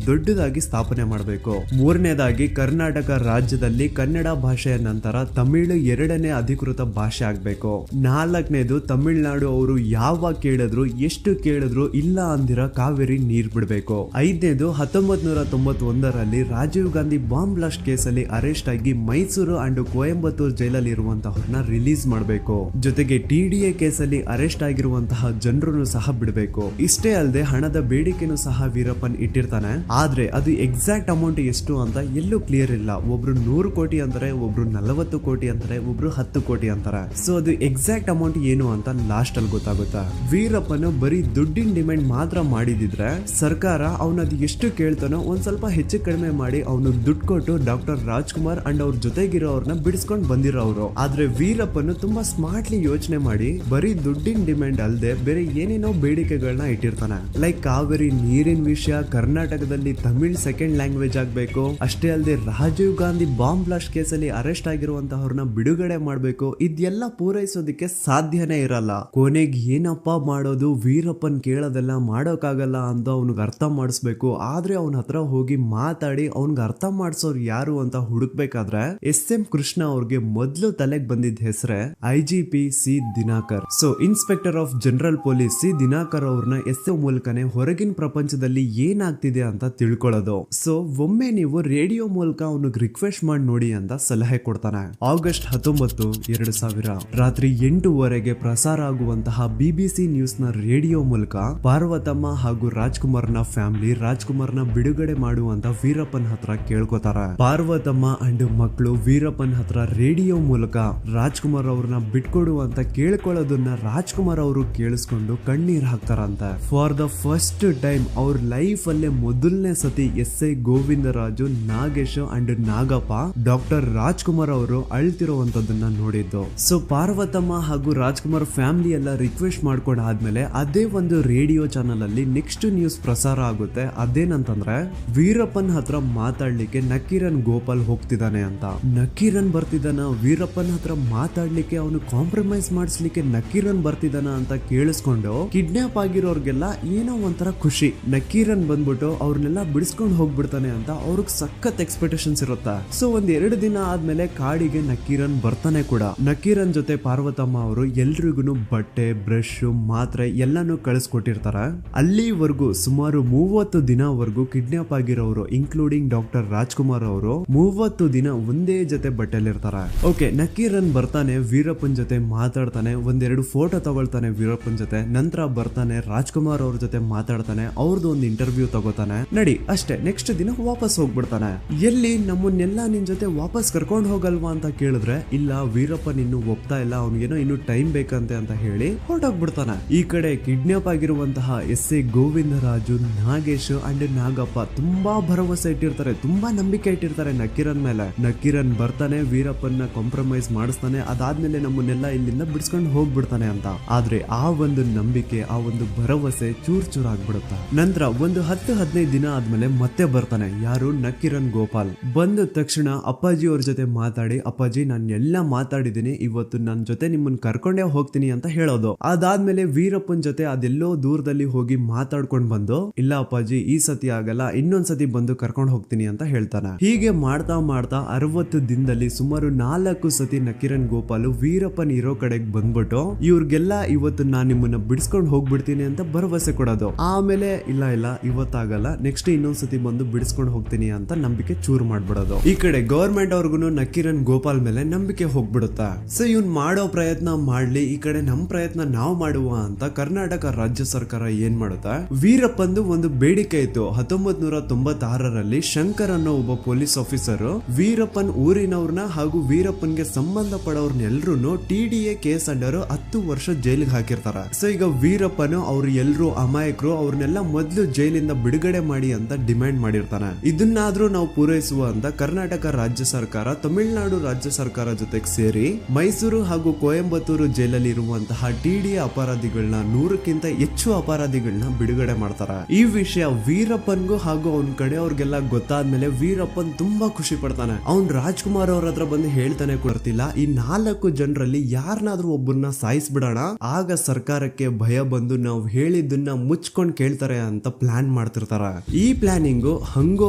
S1: ದೊಡ್ಡದಾಗಿ ಸ್ಥಾಪನೆ ಮಾಡಬೇಕು. ಮೂರನೇದಾಗಿ ಕರ್ನಾಟಕ ರಾಜ್ಯದಲ್ಲಿ ಕನ್ನಡ ಭಾಷೆಯ ನಂತರ ತಮಿಳು ಎರಡನೇ ಅಧಿಕೃತ ಭಾಷೆ ಆಗ್ಬೇಕು. ನಾಲ್ಕನೇದು ತಮಿಳುನಾಡು ಅವರು ಯಾವಾಗ ಕೇಳಿದ್ರು ಎಷ್ಟು ಕೇಳಿದ್ರು ಇಲ್ಲ ಅಂದಿರ ಕಾವೇರಿ ನೀರ್ ಬಿಡ್ಬೇಕು. ಐದನೇದು 1991ರಲ್ಲಿ ರಾಜೀವ್ ಗಾಂಧಿ ಬಾಂಬ್ ಬ್ಲಾಸ್ಟ್ ಕೇಸಲ್ಲಿ ಅರೆಸ್ಟ್ ಆಗಿ ಮೈಸೂರು ಅಂಡ್ ಕೊಯಂಬತ್ತೂರ್ ಜೈಲಲ್ಲಿ ಇರುವಂತಹವ್ರನ್ನ ರಿಲೀಸ್ ಮಾಡಬೇಕು. ಜೊತೆಗೆ TDA ಕೇಸಲ್ಲಿ ಅರೆಸ್ಟ್ ಆಗಿರುವಂತಹ ಜನರನ್ನು ಸಹ ಬಿಡಬೇಕು. ಇಷ್ಟೇ ಅಲ್ಲದೆ ಹಣದ ಬೇಡಿಕೆನೂ ಸಹ ವೀರಪ್ಪನ್ ಇಟ್ಟಿರ್ತಾನೆ. ಆದ್ರೆ ಅದು ಎಕ್ಸಾಕ್ಟ್ ಅಮೌಂಟ್ ಎಷ್ಟು ಅಂತ ಎಲ್ಲೂ ಕ್ಲಿಯರ್ ಇಲ್ಲ. ಒಬ್ರು 100 ಕೋಟಿ ಅಂತಾರೆ, ಒಬ್ರು 40 ಕೋಟಿ ಅಂತಾರೆ, ಒಬ್ರು 10 ಕೋಟಿ ಅಂತಾರೆ. ಸೊ ಅದು ಎಕ್ಸಾಕ್ಟ್ ಅಮೌಂಟ್ ಏನು ಅಂತ ಲಾಸ್ಟ್ ಅಲ್ಲಿ ಗೊತ್ತಾಗುತ್ತಾ. ವೀರಪ್ಪನ್ ಬರೀ ದುಡ್ಡಿನ ಡಿಮ್ಯಾಂಡ್ ಮಾತ್ರ ಮಾಡಿದಿದ್ರೆ ಸರ್ಕಾರ ಅವನದು ಎಷ್ಟು ಕೇಳ್ತಾನೋ ಒಂದ್ ಸ್ವಲ್ಪ ಹೆಚ್ಚು ಕಡಿಮೆ ಮಾಡಿ ಅವನು ದುಡ್ಡು ಕೊಟ್ಟು ಡಾಕ್ಟರ್ ರಾಜ್ಕುಮಾರ್ ಅಂಡ್ ಅವ್ರ ಜೊತೆಗಿರೋರ್ನ ಬಿಡಿಸ್ಕೊಂಡು ಬಂದಿರೋರು. ಆದ್ರೆ ವೀರಪ್ಪನ್ ತುಂಬಾ ಸ್ಮಾರ್ಟ್ಲಿ ಯೋಚನೆ ಮಾಡಿ ಬರೀ ದುಡ್ಡಿನ ಡಿಮ್ಯಾಂಡ್ ಅಲ್ಲದೆ ಬೇರೆ ಏನೇನೋ ಬೇಡಿಕೆಗಳನ್ನ ಇಟ್ಟಿರ್ತಾನೆ. ಲೈಕ್ ಕಾವೇರಿ ನೀರಿನ ವಿಷಯ, ಕರ್ನಾಟಕದಲ್ಲಿ ತಮಿಳ್ ಸೆಕೆಂಡ್ ಲ್ಯಾಂಗ್ವೇಜ್ ಆಗ್ಬೇಕು, ಅಷ್ಟೇ ಅಲ್ಲದೆ ರಾಜೀವ್ ಗಾಂಧಿ ಬಾಂಬ್ ಬ್ಲಾಸ್ಟ್ ಕೇಸಲ್ಲಿ ಅರೆಸ್ಟ್ ಆಗಿರುವಂತಹವ್ರನ್ನ ಬಿಡುಗಡೆ ಮಾಡ್ಬೇಕು. ಇದೆಲ್ಲ ಪೂರೈಸೋದಕ್ಕೆ ಸಾಧ್ಯನೇ ಇರಲ್ಲ. ಕೊನೆಗೆ ಏನಪ್ಪಾ ಮಾಡೋದು, ವೀರಪ್ಪನ್ ಕೇಳೋದೆಲ್ಲ ಮಾಡೋಕ್ಕಾಗಲ್ಲ ಅಂತ ಅವ್ನಿಗೆ ಅರ್ಥ ಮಾಡಿಸ್ಬೇಕು. ಆದ್ರೆ ಅವನ ಹತ್ರ ಹೋಗಿ ಮಾತಾಡಿ ಅವ್ನಿಗೆ ಅರ್ಥ ಮಾಡಿಸೋರು ಯಾರು ಅಂತ ಹುಡುಕ್ಬೇಕಾದ್ರೆ SM ಕೃಷ್ಣ ಅವ್ರಿಗೆ ಮೊದಲು ತಲೆಗೆ ಬಂದಿದ್ದ ಹೆಸರೇ IGP C Dinakar. So inspector of general police C Dinakar ಅವ್ರನ್ನ SO ಮೂಲಕನೇ ಹೊರಗಿನ ಪ್ರಪಂಚದಲ್ಲಿ ಏನಾಗ್ತಿದೆ ಅಂತ ತಿಳ್ಕೊಳ್ಳೋದು. ಸೊ ಒಮ್ಮೆ ನೀವು ರೇಡಿಯೋ ಮೂಲಕ ಅವನಿಗೆ ರಿಕ್ವೆಸ್ಟ್ ಮಾಡಿ ನೋಡಿ ಅಂತ ಸಲಹೆ ಕೊಡ್ತಾನೆ. ಆಗಸ್ಟ್ 19, 2000 ರಾತ್ರಿ 8:15 ಪ್ರಸಾರ ಆಗುವಂತಹ BBC ನ್ಯೂಸ್ ನ ರೇಡಿಯೋ ಮೂಲಕ ಪಾರ್ವತಮ್ಮ ಹಾಗೂ ರಾಜ್ಕುಮಾರ್ನ ಫ್ಯಾಮಿಲಿ ರಾಜ್ಕುಮಾರ್ನ ಬಿಡುಗಡೆ ಮಾಡುವಂತ ವೀರಪ್ಪನ್ ಹತ್ರ ಕೇಳ್ಕೊತಾರೆ. ಪಾರ್ವತಮ್ಮ ಅಂಡ್ ಮಕ್ಕಳು ವೀರಪ್ಪನ್ ಹತ್ರ ರೇಡಿಯೋ ಮೂಲಕ ರಾಜ್ಕುಮಾರ್ ಅವ್ರನ್ನ ಬಿಟ್ಕೊಡುವಂತ ಕೇಳ್ಕೊಳ್ಳೋದನ್ನ ರಾಜ್ಕುಮಾರ್ ಅವರು ಕೇಳಿಸ್ಕೊಂಡು ಕಣ್ಣೀರ್ ಹಾಕ್ತಾರಂತೆ. ಫಾರ್ ದ ಫಸ್ಟ್ ಟೈಮ್ ಅವ್ರ ಲೈಫ್ ಅಲ್ಲೇ ಮೊದಲನೇ ಸತಿ SI Govindaraju, Nagesh and Nagappa doctor Rajkumar ಅವರು ಅಳ್ತಿರುವಂತದನ್ನ ನೋಡಿದ್ದು. ಸೊ ಪಾರ್ವತಮ್ಮ ಹಾಗೂ ರಾಜ್ಕುಮಾರ್ ಫ್ಯಾಮಿಲಿ ಎಲ್ಲ ರಿಕ್ವೆಸ್ಟ್ ಮಾಡ್ಕೊಂಡು ಆದ್ಮೇಲೆ ಅದೇ ಒಂದು ರೇಡಿಯೋ ಚಾನಲ್ ಅಲ್ಲಿ ನೆಕ್ಸ್ಟ್ ನ್ಯೂಸ್ ಪ್ರಸಾರ ಆಗುತ್ತೆ. ಅದೇನಂತಂದ್ರೆ ವೀರಪ್ಪನ್ ಹತ್ರ ಮಾತಾಡ್ಲಿಕ್ಕೆ ನಕೀರನ್ ಗೋಪಾಲ್ ಹೋಗ್ತಿದ್ದಾನೆ ಅಂತ. ನಕೀರನ್ ಬರ್ತಿದ್ದಾನ, ವೀರಪ್ಪನ್ ಹತ್ರ ಮಾತಾಡ್ಲಿಕ್ಕೆ ಅವನು ಕಾಂಪ್ರಮೈಸ್ ಮಾಡಿಸ್ಲಿಕ್ಕೆ ನಕೀರನ್ ಬರ್ತಿದ್ದಾನ ಅಂತ ಕೇಳಿಸ್ಕೊಂಡು ಕಿಡ್ನಾಪ್ ಆಗಿರೋರ್ಗೆಲ್ಲ ಏನೋ ಒಂಥರ ಖುಷಿ. ನಕೀರನ್ ಬಂದ್ಬಿಟ್ಟು ಅವ್ರನ್ನೆಲ್ಲ ಬಿಡಿಸ್ಕೊಂಡು ಹೋಗ್ಬಿಡ್ತಾನೆ ಅಂತ ಅವ್ರಿಗೆ ಸಖತ್ ಎಕ್ಸ್ಪೆಕ್ಟೇಷನ್ಸ್ ಇರುತ್ತೆ. ಸೊ 1-2 ದಿನ ಆದ್ಮೇಲೆ ಕಾಡಿಗೆ ನಕೀರನ್ ಬರ್ತಾನೆ ಕೂಡ. ನಕೀರನ್ ಜೊತೆ ಪಾರ್ವತಮ್ಮ ಅವರು ಎಲ್ರಿಗೂ ಬಟ್ಟೆ, ಬ್ರಷ್, ಮಾತ್ರೆ ಎಲ್ಲಾನು ಕಳಿಸ್ಕೊಟ್ಟಿರ್ತಾರೆ. ಅಲ್ಲಿವರೆಗೂ ಸುಮಾರು 30 ದಿನವರೆಗೂ ಕಿಡ್ನಾಪ್ ಆಗಿರೋರು ಇನ್ಕ್ಲೂಡಿಂಗ್ ಡಾಕ್ಟರ್ ರಾಜ್ಕುಮಾರ್ ಅವರು 30 ದಿನ ಒಂದೇ ಜೊತೆ ಬಟ್ಟೆಲಿರ್ತಾರೆ. ಓಕೆ, ನಕೀರನ್ ಬರ್ತಾನೆ, ವೀರಪ್ಪನ್ ಜೊತೆ ಮಾತಾಡ್ತಾನೆ, 1-2 ಫೋಟೋ ತಗೊಳ್ತಾನೆ ವೀರಪ್ಪನ್ ಜೊತೆ. ನಂತರ ಬರ್ತಾನೆ ರಾಜ್ಕುಮಾರ್ ಅವ್ರ ಜೊತೆ ಮಾತಾಡ್ತಾನೆ, ಅವ್ರದ್ದು ಒಂದು ಇಂಟರ್ವ್ಯೂ ತಗೋತಾನೆ. ನಡಿ ಅಷ್ಟೇ, ನೆಕ್ಸ್ಟ್ ದಿನ ವಾಪಸ್ ಹೋಗ್ಬಿಡ್ತಾನೆ. ಎಲ್ಲಿ ನಮ್ಮನ್ನೆಲ್ಲ ನಿನ್ ಜೊತೆ ವಾಪಸ್ ಕರ್ಕೊಂಡು ಹೋಗಲ್ವಾ ಅಂತ ಕೇಳಿದ್ರೆ ಇಲ್ಲ, ವೀರಪ್ಪನ್ ಇನ್ನು ಒಪ್ತಾ ಇಲ್ಲ, ಅವ್ನಿಗೇನೋ ಇನ್ನು ಟೈಮ್ ಬೇಕಂತೆ ಅಂತ ಹೇಳಿ ಹೊರಟೋಗ್ಬಿಡ್ತಾನೆ. ಈ ಕಡೆ ಕಿಡ್ನಾಪ್ ಆಗಿರುವಂತಹ SI ಗೋವಿಂದರಾಜು, ನಾಗೇಶ್ ಅಂಡ್ ನಾಗಪ್ಪ ತುಂಬಾ ಭರವಸೆ ಇಟ್ಟಿರ್ತಾರೆ, ತುಂಬಾ ನಂಬಿಕೆ ಇಟ್ಟಿರ್ತಾರೆ ನಕೀರನ್ ಮೇಲೆ. ನಕೀರನ್ ಬರ್ತಾನೆ, ವೀರಪ್ಪನ್ನ ಕಾಂಪ್ರಮೈಸ್ ಮಾಡಿಸ್ತಾನೆ, ಅದಾದ್ಮೇಲೆ ನಮ್ಮನ್ನೆಲ್ಲ ಇಲ್ಲಿಂದ ಬಿಡಿಸ್ಕೊಂಡು ಹೋಗ್ಬಿಡ್ತಾನೆ ಅಂತ. ಆದ್ರೆ ಆ ಒಂದು ನಂಬಿಕೆ, ಆ ಒಂದು ಭರವಸೆ ಚೂರ್ ಚೂರ್ ಆಗ್ಬಿಡುತ್ತೆ. ನಂತರ ಒಂದು 10-15 ದಿನ ಆದ್ಮೇಲೆ ಮತ್ತೆ ಬರ್ತಾನೆ. ಯಾರು? ನಕೀರನ್ ಗೋಪಾಲ್. ಬಂದ ತಕ್ಷಣ ಅಪ್ಪಾಜಿ ಅವ್ರ ಜೊತೆ ಮಾತಾಡಿ, ಅಪ್ಪಾಜಿ ನಾನು ಎಲ್ಲ ಮಾತಾಡಿದೀನಿ, ಇವತ್ತು ನನ್ನ ಜೊತೆ ನಿಮ್ಮನ್ನ ಕರ್ಕೊಂಡೇ ಹೋಗ್ತೀನಿ ಅಂತ ಹೇಳೋದು. ಅದಾದ್ಮೇಲೆ ವೀರಪ್ಪನ್ ಜೊತೆ ಅದೆಲ್ಲೋ ದೂರದಲ್ಲಿ ಹೋಗಿ ಮಾತಾಡ್ಕೊಂಡ್ ಬಂದು, ಇಲ್ಲ ಅಪ್ಪಾಜಿ ಈ ಸತಿ ಆಗಲ್ಲ, ಇನ್ನೊಂದ್ಸತಿ ಬಂದು ಕರ್ಕೊಂಡು ಹೋಗ್ತೀನಿ ಅಂತ ಹೇಳ್ತಾನೆ. ಹೀಗೆ ಮಾಡ್ತಾ ಮಾಡ್ತಾ 60 ದಿನದಲ್ಲಿ ಸುಮಾರು 4 ಸತಿ ನಕೀರನ್ ಗೋಪಾಲ್ ವೀರಪ್ಪನ್ ಇರೋ ಕಡೆಗೆ ಬಂದ್ಬಿಟ್ಟು ಇವ್ರಿಗೆಲ್ಲ ಇವತ್ತು ನಾನು ನಿಮ್ಮನ್ನ ಬಿಡಿಸ್ಕೊಂಡು ಹೋಗ್ಬಿಡ್ತೀನಿ ಅಂತ ಭರವಸೆ ಕೊಡೋದು. ಆಮೇಲೆ ಇಲ್ಲ ಇಲ್ಲ ಇವತ್ತಾಗಲ್ಲ, ನೆಕ್ಸ್ಟ್ ಇನ್ನೊಂದ್ಸತಿ ಬಂದು ಬಿಡಿಸ್ಕೊಂಡು ಹೋಗ್ತೀನಿ ಅಂತ ನಂಬಿಕೆ ಚೂರು ಮಾಡ್ಬಿಡೋದು. ಈ ಕಡೆ ಗವರ್ಮೆಂಟ್ ಅವ್ರಿಗೂ ನಕೀರನ್ ಗೋಪಾಲ್ ಮೇಲೆ ನಂಬಿಕೆ ಹೋಗ್ಬಿಡುತ್ತಾ. ಸೊ ಇವ್ನ್ ಮಾಡೋ ಪ್ರಯತ್ನ ಮಾಡ್ಲಿ, ಈ ಕಡೆ ನಮ್ ಪ್ರಯತ್ನ ನಾವು ಮಾಡುವ ಅಂತ ಕರ್ನಾಟಕ ರಾಜ್ಯ ಸರ್ಕಾರ ಏನ್ ಮಾಡುತ್ತಾ, ವೀರಪ್ಪಂದು ಒಂದು ಬೇಡಿಕೆ ಇತ್ತು. 1996ರಲ್ಲಿ ಶಂಕರ್ ಅನ್ನೋ ಒಬ್ಬ ಪೊಲೀಸ್ ಆಫೀಸರ್ ವೀರಪ್ಪನ್ ಊರಿನವ್ರನ್ನ ಹಾಗೂ ವೀರಪ್ಪನ್ಗೆ ಸಂಬಂಧ ಪಡೋರ್ನೆಲ್ರು TDA ಕೇಸ್ ಅಂಡರ್ 10 ವರ್ಷ ಜೈಲಿಗೆ ಹಾಕಿರ್ತಾರೆ. ಸೊ ಈಗ ವೀರಪ್ಪನ್ ಅವ್ರು ಎಲ್ರು ಅಮಾಯಕರು, ಅವ್ರನ್ನೆಲ್ಲ ಮೊದಲು ಜೈಲಿಂದ ಬಿಡುಗಡೆ ಮಾಡಿ ಅಂತ ಡಿಮ್ಯಾಂಡ್ ಮಾಡಿರ್ತಾನೆ. ಇದನ್ನಾದ್ರೂ ನಾವು ಪೂರೈಸುವ ಅಂತ ಕರ್ನಾಟಕ ರಾಜ್ಯ ಸರ್ಕಾರ ತಮಿಳುನಾಡು ರಾಜ್ಯ ಸರ್ಕಾರ ಜೊತೆಗೆ ಸೇರಿ ಮೈಸೂರು ಹಾಗೂ ಕೊಯಂಬತ್ತೂರು ಜೈಲಲ್ಲಿ ಇರುವಂತಹ TDA ಅಪರಾಧಿಗಳನ್ನ 100ಕ್ಕಿಂತ ಹೆಚ್ಚು ಅಪರಾಧಿಗಳನ್ನ ಬಿಡುಗಡೆ ಮಾಡ್ತಾರೆ. ಈ ವಿಷಯ ವೀರಪ್ಪನ್ಗೂ ಹಾಗೂ ಅವನ್ ಕಡೆ ಅವ್ರಿಗೆಲ್ಲ ಗೊತ್ತಾದ್ಮೇಲೆ ವೀರಪ್ಪನ್ ತುಂಬಾ ಖುಷಿ ಪಡ್ತಾನೆ. ಅವ್ನ್ ರಾಜ್ಕುಮಾರ್ ಅವ್ರ ಹತ್ರ ಬಂದು ಹೇಳ್ತಾನೆ ಕೊಡ್ತಿಲ್ಲ, ಈ 4 ಜನರಲ್ಲಿ ಯಾರನ್ನಾದ್ರೂ ಒಬ್ಬರನ್ನ ಸಾಯಿಸ್ಬಿಡೋಣ, ಆಗ ಸರ್ಕಾರಕ್ಕೆ ಭಯ ಬಂದು ನಾವು ಹೇಳಿದ್ದನ್ನ ಮುಚ್ಕೊಂಡ್ ಕೇಳ್ತಾರೆ ಅಂತ ಪ್ಲಾನ್ ಪ್ಲಾನ್ ಮಾಡ್ತಿರ್ತಾರ. ಈ ಪ್ಲಾನಿಂಗು ಹಂಗೋ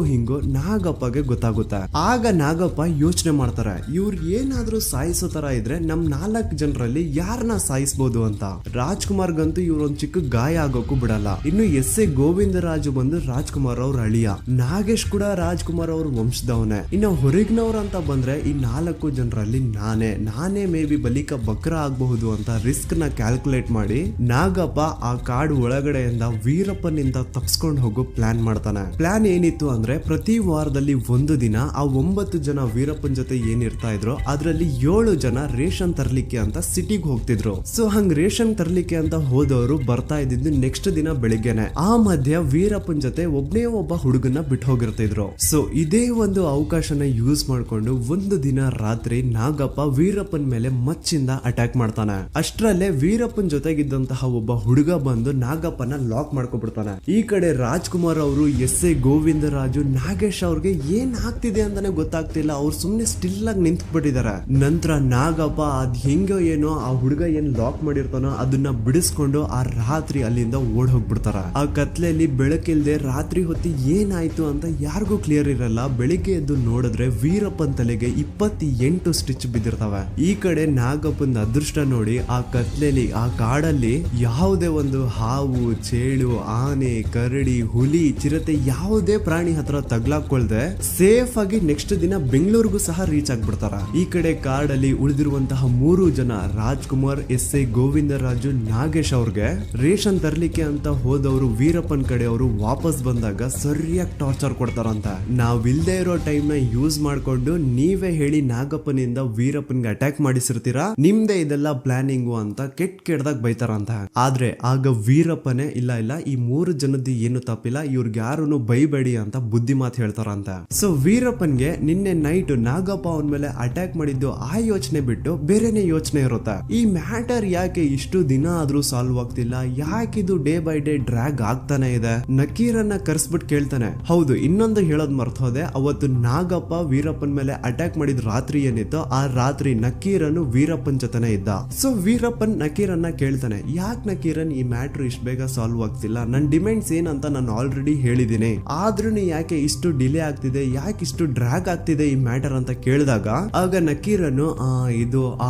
S1: ಹಿಂಗೋ ನಾಗಪ್ಪಗೆ ಗೊತ್ತಾಗುತ್ತೆ. ಆಗ ನಾಗಪ್ಪ ಯೋಚನೆ ಮಾಡ್ತಾರೆ, ಇವ್ರು ಏನಾದ್ರೂ ಸಾಯಿಸೋ ತರ ಇದ್ರೆ ನಮ್ 4 ಜನರಲ್ಲಿ ಯಾರನ್ನ ಸಾಯಿಸಬಹುದು ಅಂತ. ರಾಜ್ಕುಮಾರ್ಗಂತೂ ಇವ್ರೊಂದ್ ಚಿಕ್ಕ ಗಾಯ ಆಗೋಕು ಬಿಡಲ್ಲ. ಇನ್ನು ಎಸ್.ಎ. ಗೋವಿಂದರಾಜು ಬಂದು ರಾಜ್ಕುಮಾರ್ ಅವ್ರ ಅಳಿಯ, ನಾಗೇಶ್ ಕೂಡ ರಾಜ್ಕುಮಾರ್ ಅವ್ರ ವಂಶದವನೇ. ಇನ್ನು ಹೊರಗಿನವ್ರ ಅಂತ ಬಂದ್ರೆ ಈ 4 ಜನರಲ್ಲಿ ನಾನೇ ಮೇ ಬಿ ಬಲಿಕ ಬಕ್ರ ಆಗಬಹುದು ಅಂತ ರಿಸ್ಕ್ ನ ಕ್ಯಾಲ್ಕುಲೇಟ್ ಮಾಡಿ ನಾಗಪ್ಪ ಆ ಕಾಡು ಒಳಗಡೆಯಿಂದ ವೀರಪ್ಪನಿಂದ ತಪ್ಸ್ಕೊಂಡು ಹೋಗೋ ಪ್ಲಾನ್ ಮಾಡ್ತಾನೆ. ಪ್ಲಾನ್ ಏನಿತ್ತು ಅಂದ್ರೆ ಪ್ರತಿ ವಾರದಲ್ಲಿ ಒಂದು ದಿನ ಆ 9 ಜನ ವೀರಪ್ಪನ್ ಜೊತೆ ಏನಿರ್ತಾ ಇದ್ರು ಅದ್ರಲ್ಲಿ 7 ಜನ ರೇಷನ್ ತರ್ಲಿಕ್ಕೆ ಅಂತ ಸಿಟಿಗೆ ಹೋಗ್ತಿದ್ರು. ಸೊ ಹಂಗ್ ರೇಷನ್ ತರ್ಲಿಕ್ಕೆ ಅಂತ ಹೋದವರು ಬರ್ತಾ ಇದ್ದಿದ್ದು ನೆಕ್ಸ್ಟ್ ದಿನ ಬೆಳಿಗ್ಗೆನೆ. ಆ ಮಧ್ಯ ವೀರಪ್ಪನ್ ಜೊತೆ ಒಬ್ಬ ಹುಡುಗನ ಬಿಟ್ಟು ಹೋಗಿರ್ತಿದ್ರು. ಸೊ ಇದೇ ಒಂದು ಅವಕಾಶನ ಯೂಸ್ ಮಾಡ್ಕೊಂಡು ಒಂದು ದಿನ ರಾತ್ರಿ ನಾಗಪ್ಪ ವೀರಪ್ಪನ್ ಮೇಲೆ ಮಚ್ಚಿಂದ ಅಟ್ಯಾಕ್ ಮಾಡ್ತಾನೆ. ಅಷ್ಟರಲ್ಲೇ ವೀರಪ್ಪನ್ ಜೊತೆಗಿದ್ದಂತಹ ಒಬ್ಬ ಹುಡುಗ ಬಂದು ನಾಗಪ್ಪನ ಲಾಕ್ ಮಾಡ್ಕೊಬಿಡ್ತಾನೆ. ಈ ಕಡೆ ರಾಜ್ಕುಮಾರ್ ಅವರು ಎಸ್.ಎ. ಗೋವಿಂದರಾಜು ನಾಗೇಶ್ ಅವ್ರಿಗೆ ಏನ್ ಆಗ್ತಿದೆ ಅಂತಾನೆ ಗೊತ್ತಾಗ್ತಿಲ್ಲ. ಅವ್ರು ಸುಮ್ನೆ ಸ್ಟಿಲ್ ಆಗಿ ನಿಂತ್ಬಿಟ್ಟಿದ್ದಾರೆ. ನಂತರ ನಾಗಪ್ಪ ಅದ್ ಹೆಂಗೋ ಏನೋ ಆ ಹುಡುಗ ಏನ್ ಲಾಕ್ ಮಾಡಿರ್ತಾನೋ ಅದನ್ನ ಬಿಡಿಸ್ಕೊಂಡು ಆ ರಾತ್ರಿ ಅಲ್ಲಿಂದ ಓಡ್ ಹೋಗ್ಬಿಡ್ತಾರ. ಆ ಕತ್ಲೆಯಲ್ಲಿ ಬೆಳಕಿಲ್ದೆ ರಾತ್ರಿ ಹೊತ್ತಿ ಏನಾಯ್ತು ಅಂತ ಯಾರಿಗೂ ಕ್ಲಿಯರ್ ಇರಲ್ಲ. ಬೆಳಿಗ್ಗೆ ಎದ್ದು ನೋಡಿದ್ರೆ ವೀರಪ್ಪನ್ ತಲೆಗೆ 28 ಸ್ಟಿಚ್ ಬಿದ್ದಿರ್ತವೆ. ಈ ಕಡೆ ನಾಗಪ್ಪನ ಅದೃಷ್ಟ ನೋಡಿ ಆ ಕತ್ಲೆಯಲ್ಲಿ ಆ ಕಾಡಲ್ಲಿ ಯಾವುದೇ ಒಂದು ಹಾವು, ಚೇಳು, ಆನೆ, ಕರಡಿ, ಹುಲಿ, ಚಿರತೆ ಯಾವುದೇ ಪ್ರಾಣಿ ಹತ್ರ ತಗ್ಲಾಕೊಳ್ದೆ ಸೇಫ್ ಆಗಿ ನೆಕ್ಸ್ಟ್ ದಿನ ಬೆಂಗಳೂರಿಗೂ ಸಹ ರೀಚ್ ಆಗ್ಬಿಡ್ತಾರ. ಈ ಕಡೆ ಕಾಡಲ್ಲಿ ಉಳಿದಿರುವಂತಹ 3 ಜನ ರಾಜ್ಕುಮಾರ್, ಎಸ್.ಎ. ಗೋವಿಂದರಾಜು, ನಾಗೇಶ್ ಅವ್ರಿಗೆ ರೇಷನ್ ತರ್ಲಿಕ್ಕೆ ಅಂತ ಹೋದವರು ವೀರಪ್ಪನ್ ಕಡೆ ಅವರು ವಾಪಸ್ ಬಂದಾಗ ಸರಿಯಾಗಿ ಟಾರ್ಚರ್ ಕೊಡ್ತಾರಂತ. ನಾವಿಲ್ದೇ ಇರೋ ಟೈಮ್ ನ ಯೂಸ್ ಮಾಡ್ಕೊಂಡು ನೀವೇ ಹೇಳಿ ನಾಗಪ್ಪನಿಂದ ವೀರಪ್ಪನ್ಗೆ ಅಟ್ಯಾಕ್ ಮಾಡಿಸಿರ್ತೀರಾ, ನಿಮ್ದೇ ಇದೆಲ್ಲ ಪ್ಲಾನಿಂಗು ಅಂತ ಕೆಟ್ಟದಾಗ ಬೈತಾರಂತ. ಆದ್ರೆ ಆಗ ವೀರಪ್ಪನೇ ಇಲ್ಲ ಈ 3 ಜನದ್ದು ಏನು ತಪ್ಪಿಲ್ಲ, ಇವ್ರಿಗೆ ಯಾರು ಬೈಬೇಡಿ ಅಂತ ಬುದ್ಧಿ ಮಾತು ಹೇಳ್ತಾರಂತ. ಸೊ ವೀರಪ್ಪನ್ಗೆ ನಿನ್ನೆ ನೈಟ್ ನಾಗಪ್ಪ ಅವನ ಮೇಲೆ ಅಟ್ಯಾಕ್ ಮಾಡಿದ್ದು ಆ ಯೋಚನೆ ಬಿಟ್ಟು ಬೇರೆನೆ ಯೋಚನೆ ಇರುತ್ತೆ. ಈ ಮ್ಯಾಟರ್ ಯಾಕೆ ಇಷ್ಟು ದಿನ ಆದ್ರೂ ಸಾಲ್ವ್ ಆಗ್ತಿಲ್ಲ, ಯಾಕಿದು ಡೇ ಬೈ ಡೇ ಡ್ರ್ಯಾಗ್ ಆಗ್ತಾನೆ ಇದೆ. ನಕೀರನ್ನ ಕರ್ಸ್ಬಿಟ್ಟು ಕೇಳ್ತಾನೆ. ಹೌದು, ಇನ್ನೊಂದು ಹೇಳೋದ್ ಮರ್ತೋದೆ, ಅವತ್ತು ನಾಗಪ್ಪ ವೀರಪ್ಪನ್ ಮೇಲೆ ಅಟ್ಯಾಕ್ ಮಾಡಿದ ರಾತ್ರಿ ಏನಿತ್ತು ಆ ರಾತ್ರಿ ನಕೀರನು ವೀರಪ್ಪನ್ ಜೊತೆನೆ ಇದ್ದ. ಸೊ ವೀರಪ್ಪನ್ ನಕೀರನ್ನ ಕೇಳ್ತಾನೆ, ಯಾಕೆ ನಕೀರನ್ ಈ ಮ್ಯಾಟ್ರ್ ಇಷ್ಟು ಬೇಗ ಸಾಲ್ವ್ ಆಗ್ತಿಲ್ಲ, ನನ್ ಡಿಮ್ಯಾಂಡ್ಸ್ ಏನಂತ ನಾನು ಆಲ್ರೆಡಿ ಹೇಳಿದೀನಿ, ಆದ್ರೂ ಯಾಕೆ ಇಷ್ಟು ಡಿಲೇ ಆಗ್ತಿದೆ, ಯಾಕೆ ಇಷ್ಟು ಡ್ರ್ಯಾಗ್ ಆಗ್ತಿದೆ ಈ ಮ್ಯಾಟರ್ ಅಂತ ಕೇಳಿದಾಗ ಆಗ ನಕೀರನು ಇದು